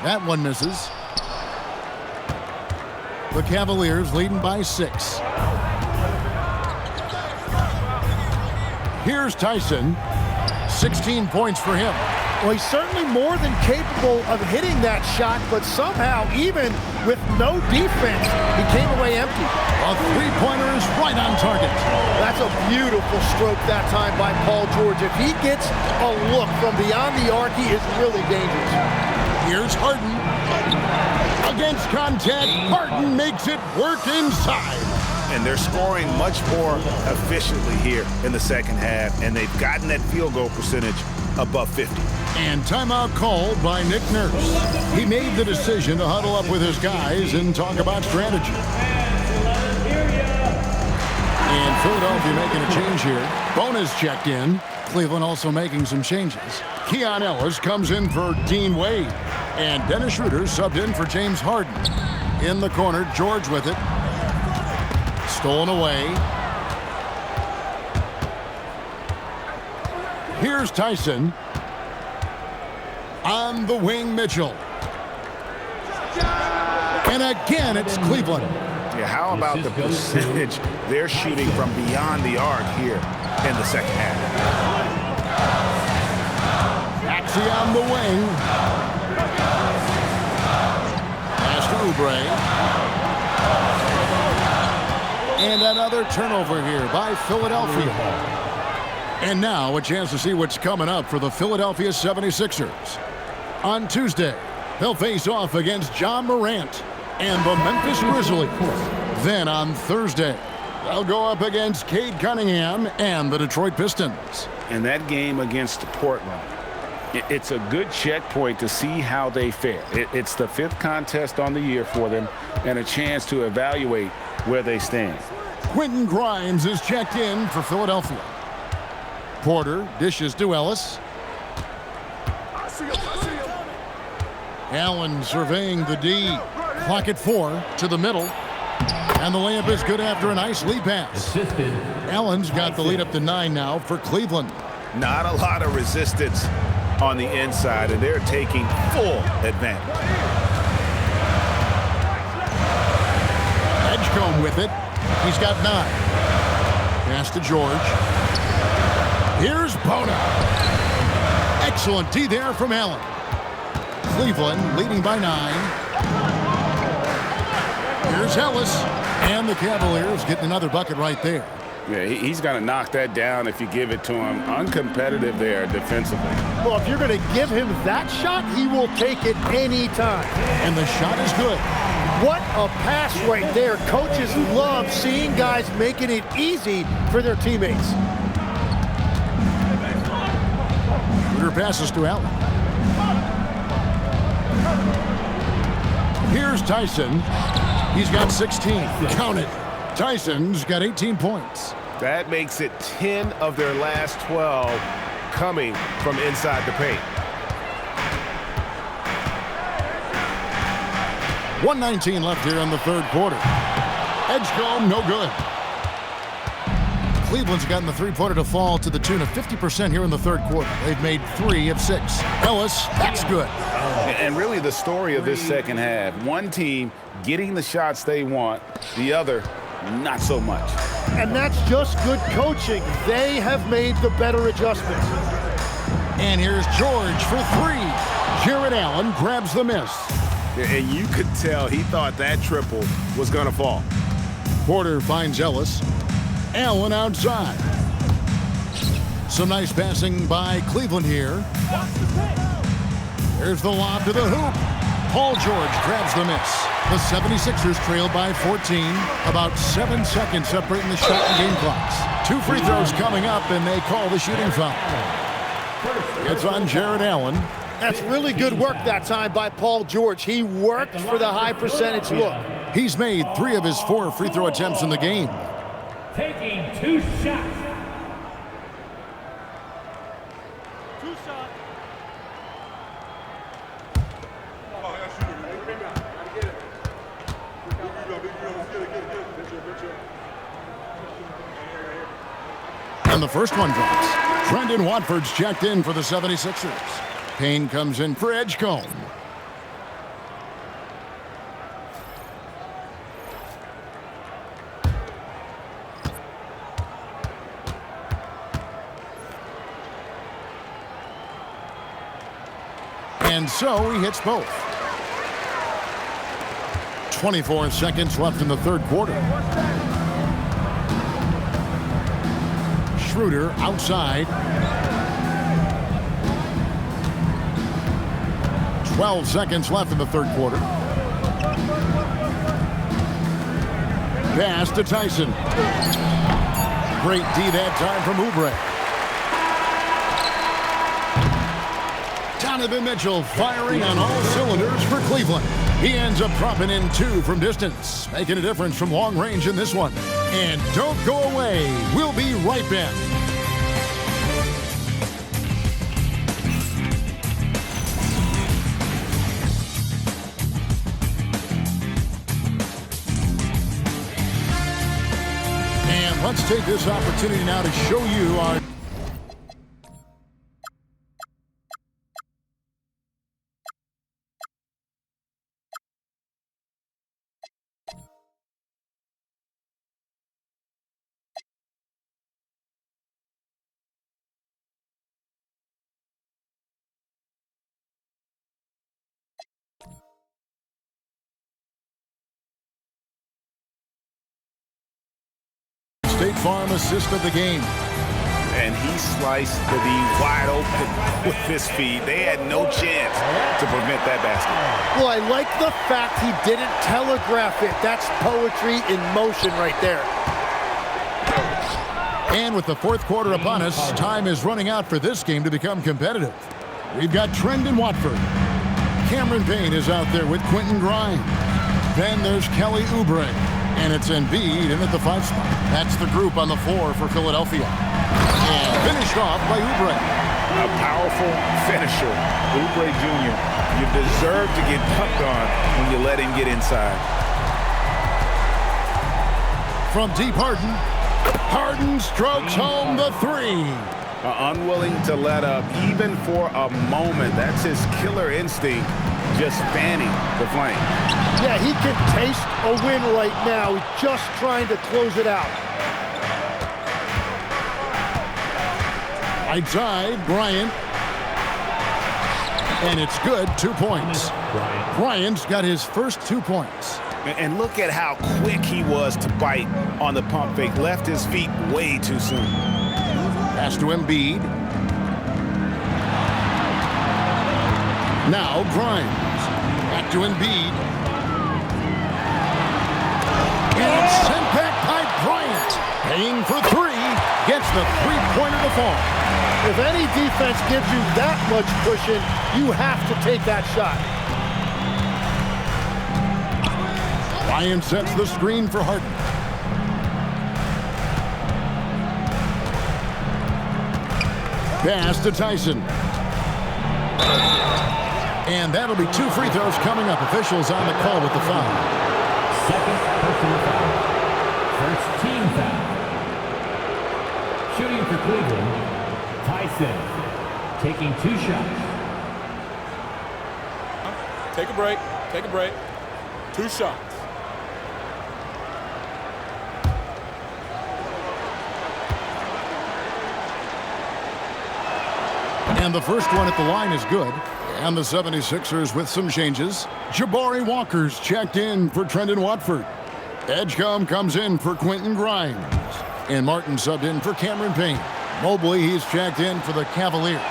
That one misses. The Cavaliers leading by 6. Here's Tyson. 16 points for him. Well, he's certainly more than capable of hitting that shot, but somehow, even with no defense, he came away empty. A three-pointer is right on target. That's a beautiful stroke that time by Paul George. If he gets a look from beyond the arc, he is really dangerous. Here's Harden. Against contact, Harden makes it work inside. And they're scoring much more efficiently here in the second half, and they've gotten that field goal percentage above 50. And timeout called by Nick Nurse. He made the decision to huddle up with his guys and talk about strategy. And Philadelphia making a change here. Bonus checked in. Cleveland also making some changes. Keon Ellis comes in for Dean Wade. And Dennis Schroeder subbed in for James Harden. In the corner, George with it. Stolen away. Here's Tyson. On the wing, Mitchell. And again, it's Cleveland. Yeah, how about the percentage they're shooting from beyond the arc here in the second half? Maxey on the wing. Pass to Oubre. And another turnover here by Philadelphia. And now a chance to see what's coming up for the Philadelphia 76ers. On Tuesday, they'll face off against John Morant and the Memphis Grizzlies. Then on Thursday, they'll go up against Cade Cunningham and the Detroit Pistons. And that game against Portland, it's a good checkpoint to see how they fare. It's the 5th contest on the year for them and a chance to evaluate where they stand. Quentin Grimes is checked in for Philadelphia. Porter dishes to Ellis. Allen surveying the D. Clock at 4 to the middle. And the layup is good after a nice lead pass. Allen's got the lead up to 9 now for Cleveland. Not a lot of resistance on the inside, and they're taking full advantage. Edgecombe with it. He's got 9. Pass to George. Here's Bona. Excellent D there from Allen. Cleveland leading by 9. Here's Ellis. And the Cavaliers getting another bucket right there. Yeah, he's going to knock that down if you give it to him. Uncompetitive there defensively. Well, if you're going to give him that shot, he will take it any time. And the shot is good. What a pass right there. Coaches love seeing guys making it easy for their teammates. Passes to Allen. Here's Tyson. He's got 16. Count it. Tyson's got 18 points. That makes it 10 of their last 12 coming from inside the paint. 1:19 left here in the third quarter. Edgecombe, no good. Cleveland's gotten the three-pointer to fall to the tune of 50% here in the third quarter. They've made 3 of 6. Ellis, that's good. And really the story of this second half, one team getting the shots they want, the other not so much. And that's just good coaching. They have made the better adjustments. And here's George for 3. Jarrett Allen grabs the miss. And you could tell he thought that triple was going to fall. Porter finds Ellis. Allen outside. Some nice passing by Cleveland here. There's the lob to the hoop. Paul George grabs the miss. The 76ers trail by 14. About 7 seconds separating the shot and game clocks. 2 free throws coming up, and they call the shooting foul. It's on Jarrett Allen. That's really good work that time by Paul George. He worked for the high percentage look. He's made 3 of his 4 free throw attempts in the game. Taking 2 shots. 2 shots. And the first one drops. Brendan Watford's checked in for the 76ers. Payne comes in for Edgecombe. And so he hits both. 24 seconds left in the third quarter. Schroeder outside. 12 seconds left in the third quarter. Pass to Tyson. Great D that time from Oubre. Donovan Mitchell firing on all cylinders for Cleveland. He ends up dropping in 2 from distance, making a difference from long range in this one. And don't go away. We'll be right back. And let's take this opportunity now to show you our State Farm assist of the game. And he sliced the D wide open with his feet. They had no chance to prevent that basket. Well, I like the fact he didn't telegraph it. That's poetry in motion right there. And with the fourth quarter upon us, time is running out for this game to become competitive. We've got Trendon Watford. Cameron Payne is out there with Quentin Grimes. Then there's Kelly Oubre. And it's Embiid in at the 5 spot. That's the group on the floor for Philadelphia. And finished off by Oubre. A powerful finisher, Oubre Jr. You deserve to get dunked on when you let him get inside. From deep Harden. Harden strokes home the 3. Unwilling to let up even for a moment. That's his killer instinct, just fanning the flame. Yeah, he can taste a win right now. He's just trying to close it out. Right side, Bryant. And it's good, 2 points. Bryant's got his first 2 points. And look at how quick he was to bite on the pump fake. Left his feet way too soon. Pass to Embiid. Now Grimes. Back to Embiid. And it's sent back by Bryant. Payne for 3. Gets the three-pointer to fall. If any defense gives you that much cushion, you have to take that shot. Bryant sets the screen for Harden. Pass to Tyson. And that'll be 2 free throws coming up. Officials on the call with the foul. Second personal foul. First team foul. Shooting for Cleveland, Tyson. Taking 2 shots. Take a break. Take a break. 2 shots. And the first one at the line is good. And the 76ers with some changes. Jabari Walker's checked in for Trendon Watford. Edgecombe comes in for Quentin Grimes. And Martin subbed in for Cameron Payne. Mobley, he's checked in for the Cavaliers.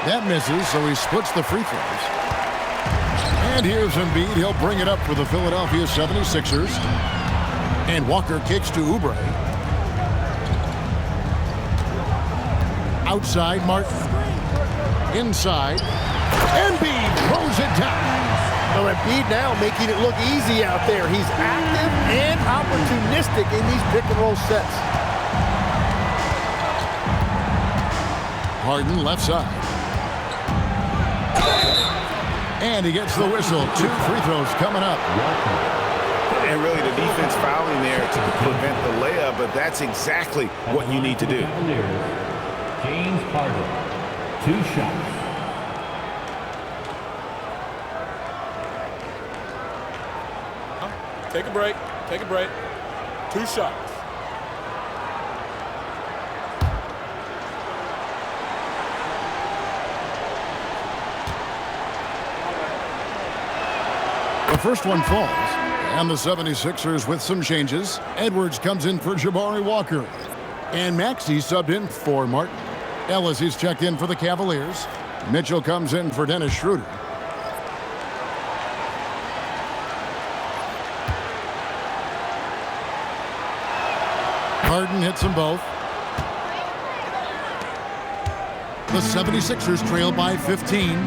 That misses, so he splits the free throws. And here's Embiid. He'll bring it up for the Philadelphia 76ers. And Walker kicks to Oubre. Outside, Martin. Inside. Embiid throws it down. Well, Embiid now making it look easy out there. He's active and opportunistic in these pick-and-roll sets. Harden left side. And he gets the whistle. 2 free throws coming up. And really the defense fouling there to prevent the layup, but that's exactly what you need to do. James Harden, 2 shots. Take a break. Take a break. 2 shots. The first one falls. And the 76ers with some changes. Edwards comes in for Jabari Walker. And Maxey subbed in for Martin. Ellis is checked in for the Cavaliers. Mitchell comes in for Dennis Schroeder. Harden hits them both. The 76ers trail by 15.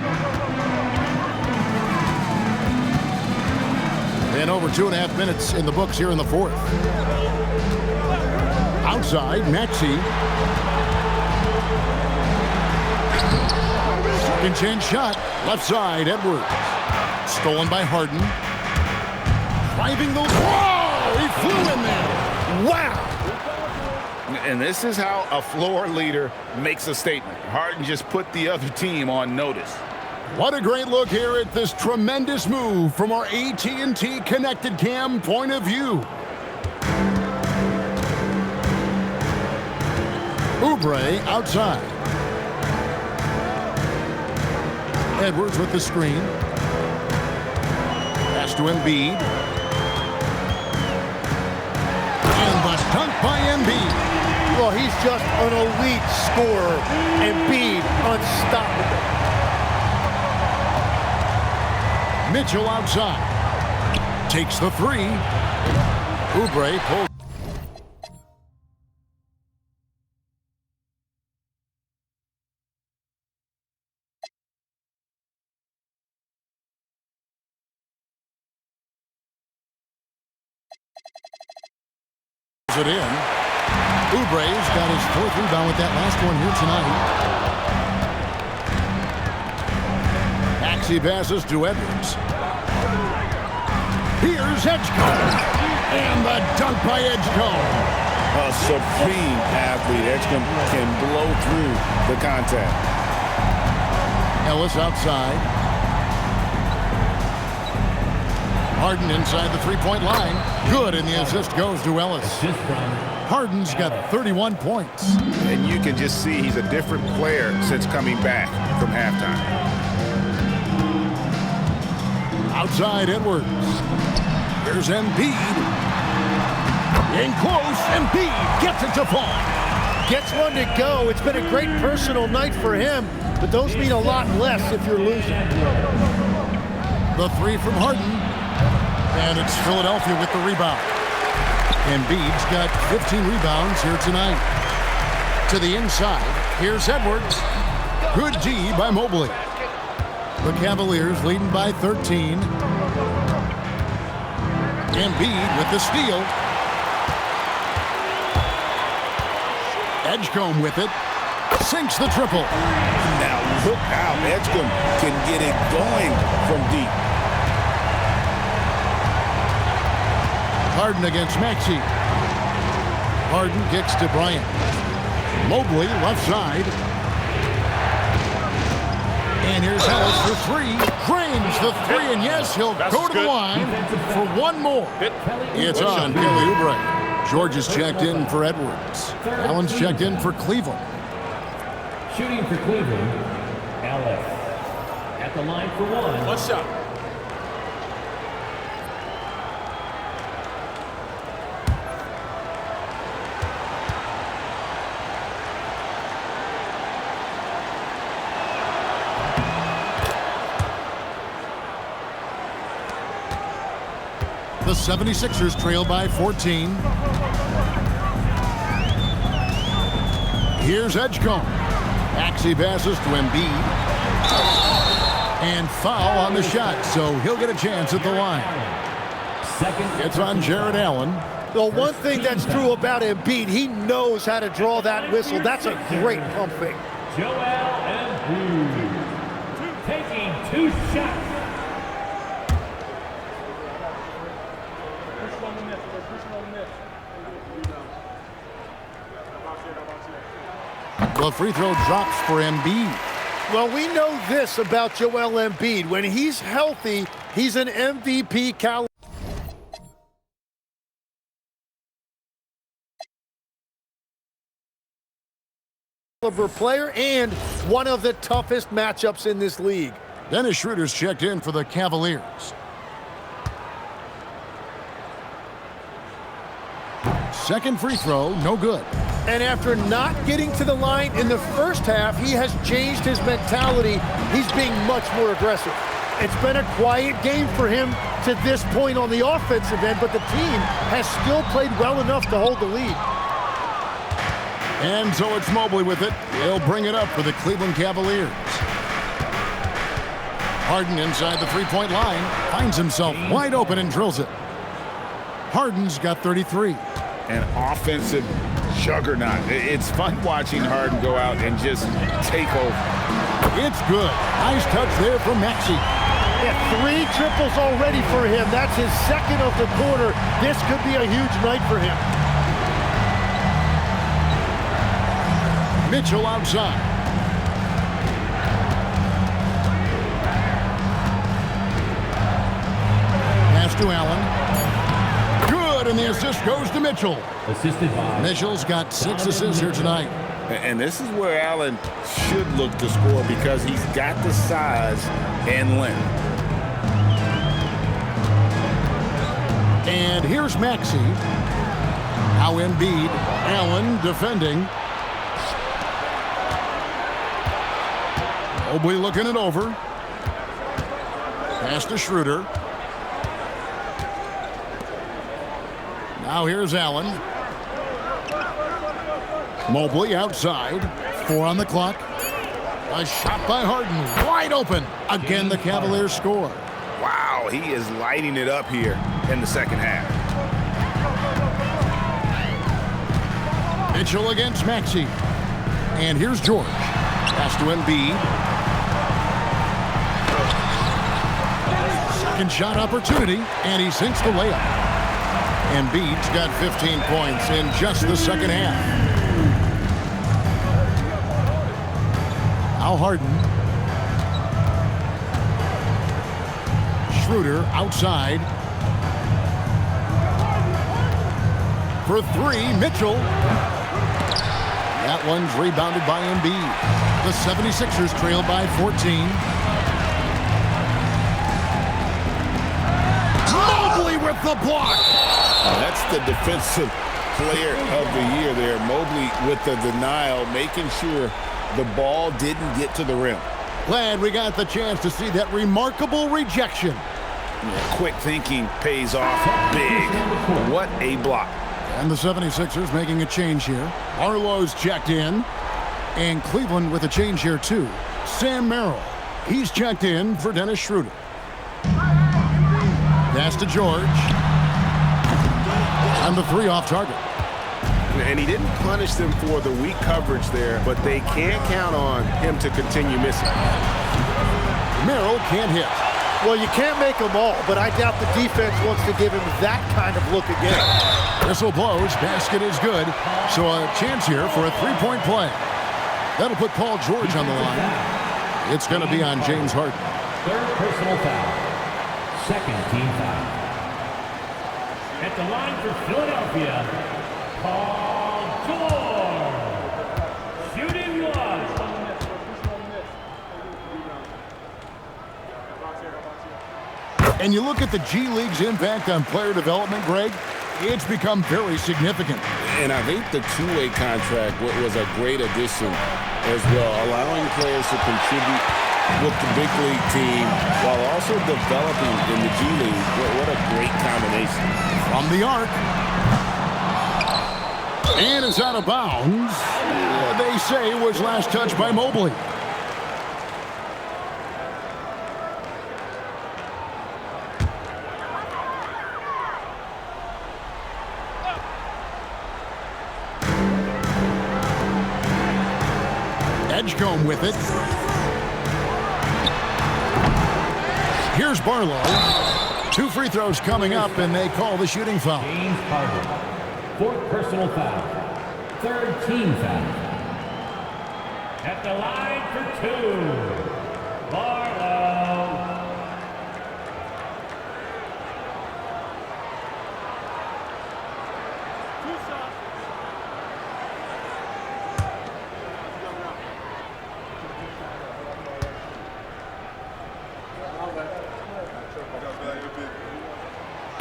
And over 2.5 minutes in the books here in the fourth. Outside, Maxey. Second chance shot. Left side, Edwards. Stolen by Harden. Driving the... Whoa! He flew in there. Wow! And this is how a floor leader makes a statement. Harden just put the other team on notice. What a great look here at this tremendous move from our AT&T Connected Cam point of view. Oubre outside. Edwards with the screen. Pass to Embiid. And the dunk by Embiid. Well, he's just an elite scorer. Embiid unstoppable. Mitchell outside. Takes the three. Oubre pulls. It in. Oubre's got his fourth rebound with that last one here tonight. Maxey passes to Edwards. Here's Edgecombe. And the dunk by Edgecombe. A supreme athlete. Edgecombe can blow through the contact. Ellis outside. Harden inside the three-point line. Good, and the assist goes to Ellis. Harden's got 31 points. And you can just see he's a different player since coming back from halftime. Outside Edwards. Here's Embiid. In close, Embiid gets it to fall. Gets one to go. It's been a great personal night for him, but those mean a lot less if you're losing. The three from Harden. And it's Philadelphia with the rebound. Embiid's got 15 rebounds here tonight. To the inside, here's Edwards. Good D by Mobley. The Cavaliers leading by 13. Embiid with the steal. Edgecombe with it. Sinks the triple. Now look how Edgecombe can get it going from deep. Harden against Maxey. Harden kicks to Bryant. Mobley left side. And here's Ellis for three. Drains the three, and yes, he'll go to the line for one more. It's on Kelly Oubre. George is checked in for Edwards. Allen's checked in for Cleveland. Shooting for Cleveland, Ellis. At the line for one. One shot. The 76ers trail by 14. Here's Edgecombe. Maxey passes to Embiid. And foul on the shot, so he'll get a chance at the line. It's on Jarrett Allen. The one thing that's true about Embiid, he knows how to draw that whistle. That's a great pump fake. Joel Embiid taking two shots. The free throw drops for Embiid. Well, we know this about Joel Embiid. When he's healthy, he's an MVP caliber player and one of the toughest matchups in this league. Dennis Schroeder's checked in for the Cavaliers. Second free throw, no good. And after not getting to the line in the first half, he has changed his mentality. He's being much more aggressive. It's been a quiet game for him to this point on the offensive end, but the team has still played well enough to hold the lead. And so it's Mobley with it. He'll bring it up for the Cleveland Cavaliers. Harden inside the three-point line, finds himself wide open and drills it. Harden's got 33. An offensive juggernaut. It's fun watching Harden go out and just take over. It's good. Nice touch there from Maxey. Yeah, 3 triples already for him. That's his second of the quarter. This could be a huge night for him. Mitchell outside. Pass to Allen. Good, and the assist goes to Mitchell. Assisted by Mitchell's got 6 assists here tonight. And this is where Allen should look to score because he's got the size and length. And here's Maxey. Now Embiid. Allen defending. Mobley looking it over. Pass to Schroeder. Now here's Allen. Mobley outside. 4 on the clock. A shot by Harden. Wide open. Again, the Cavaliers score. Wow, he is lighting it up here in the second half. Mitchell against Maxey. And here's George. Pass to Embiid. Second shot opportunity, and he sinks the layup. Embiid's got 15 points in just the second half. Now Harden. Schroeder outside. For 3, Mitchell. That one's rebounded by Embiid. The 76ers trail by 14. Mobley with the block. That's the defensive player of the year there. Mobley with the denial, making sure the ball didn't get to the rim. Glad we got the chance to see that remarkable rejection. Yeah, quick thinking pays off big. What a block. And the 76ers making a change here. Arlo's checked in. And Cleveland with a change here too. Sam Merrill. He's checked in for Dennis Schroeder. Pass to George. And the 3 off target. And he didn't punish them for the weak coverage there, but they can't count on him to continue missing. Merrill can't hit. Well, you can't make them all, but I doubt the defense wants to give him that kind of look again. Whistle blows. Basket is good. So a chance here for a 3-point play. That'll put Paul George on the line. It's going to be on James Harden. 3rd personal foul. 2nd team foul. At the line for Philadelphia, Paul George. Shooting 1. And you look at the G League's impact on player development, Greg, it's become very significant. And I think the two-way contract was a great addition as well, allowing players to contribute with the big league team while also developing in the G League. What a great combination. From the arc. And it's out of bounds. They say was last touched by Mobley. Edgecombe with it. Here's Barlow. 2 free throws coming up, and they call the shooting foul. James Harden. 4th personal foul. 3rd team foul. At the line for 2. Barlow.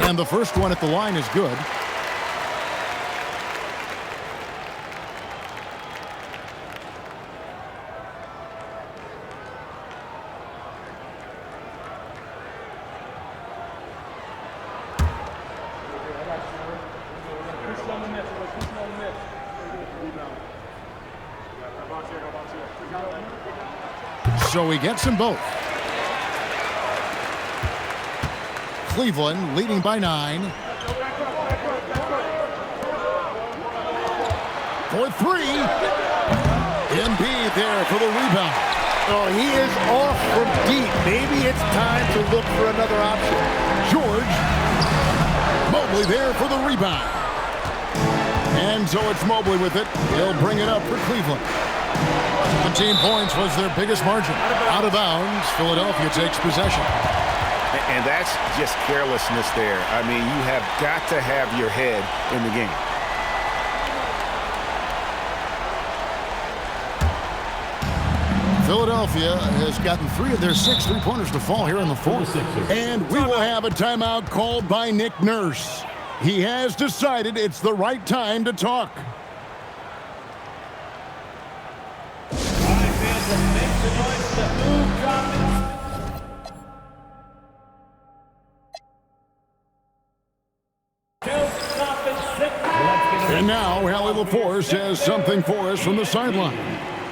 And the first one at the line is good. So he gets them both. Cleveland leading by 9. For 3. Embiid there for the rebound. Oh, he is off from deep. Maybe it's time to look for another option. George. Mobley there for the rebound. And so it's Mobley with it. He'll bring it up for Cleveland. 17 points was their biggest margin. Out of bounds, Philadelphia takes possession. And that's just carelessness there. I mean, you have got to have your head in the game. Philadelphia has gotten 3 of their 6 3-pointers to fall here in the fourth. And we will have a timeout called by Nick Nurse. He has decided it's the right time to talk. And now, Hallie LaForce has something for us from the sideline.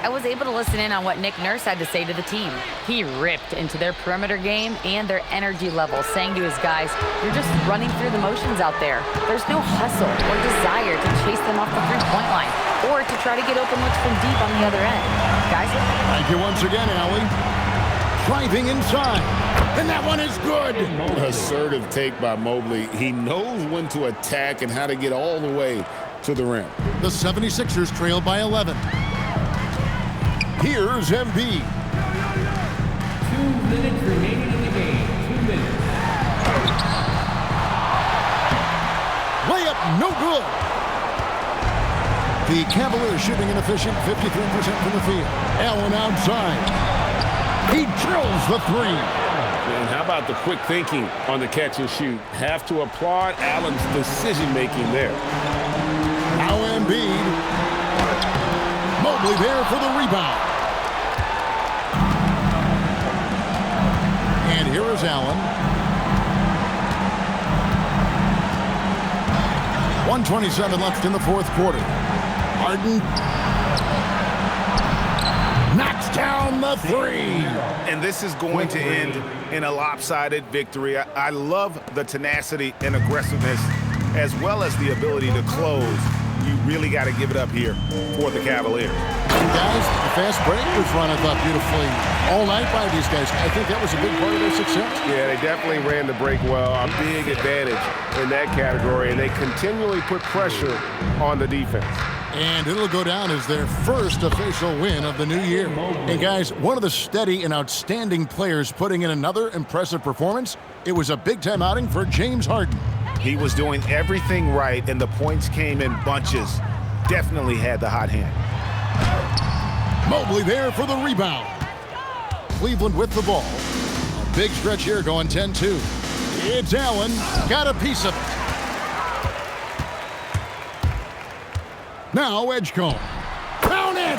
I was able to listen in on what Nick Nurse had to say to the team. He ripped into their perimeter game and their energy level, saying to his guys, "You're just running through the motions out there. There's no hustle or desire to chase them off the three-point line or to try to get open looks from deep on the other end." Guys? Thank you once again, Hallie. Driving inside. And that one is good. Assertive take by Mobley. He knows when to attack and how to get all the way to the rim. The 76ers trail by 11. Here's Embiid. 2 minutes remaining in the game. 2 minutes. Layup, no good. The Cavaliers shooting inefficient, 53% from the field. Allen outside. He drills the 3. And how about the quick thinking on the catch and shoot? Have to applaud Allen's decision-making there. Now Embiid. Mobley there for the rebound. And here is Allen. 1:27 left in the fourth quarter. Harden knocks down the 3. And this is going to end in a lopsided victory. I love the tenacity and aggressiveness as well as the ability to close. You really got to give it up here for the Cavaliers. And guys, the fast break was run, I thought, beautifully all night by these guys. I think that was a big part of their success. Yeah, they definitely ran the break well. A big advantage in that category, and they continually put pressure on the defense. And it'll go down as their first official win of the new year. And guys, one of the steady and outstanding players putting in another impressive performance. It was a big-time outing for James Harden. He was doing everything right, and the points came in bunches. Definitely had the hot hand. Mobley there for the rebound. Cleveland with the ball. A big stretch here going 10-2. It's Allen. Got a piece of it. Now Edgecombe. Count it!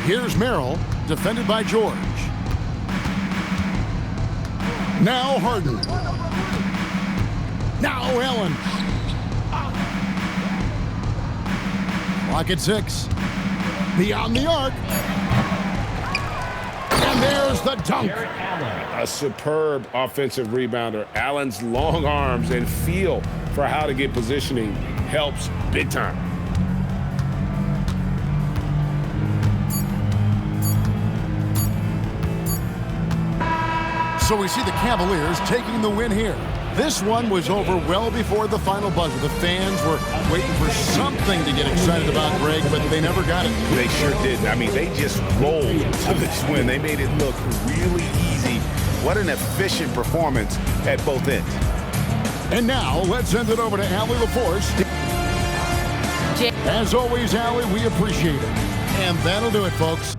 Here's Merrill, defended by George. Now Harden. Now Allen. Clock at 6. Beyond the arc. And there's the dunk. A superb offensive rebounder. Allen's long arms and feel for how to get positioning helps big time. So we see the Cavaliers taking the win here. This one was over well before the final buzzer. The fans were waiting for something to get excited about, Greg, but they never got it. They sure didn't. I mean, they just rolled to this win. They made it look really easy. What an efficient performance at both ends. And now, let's send it over to Hallie LaForce. As always, Hallie, we appreciate it. And that'll do it, folks.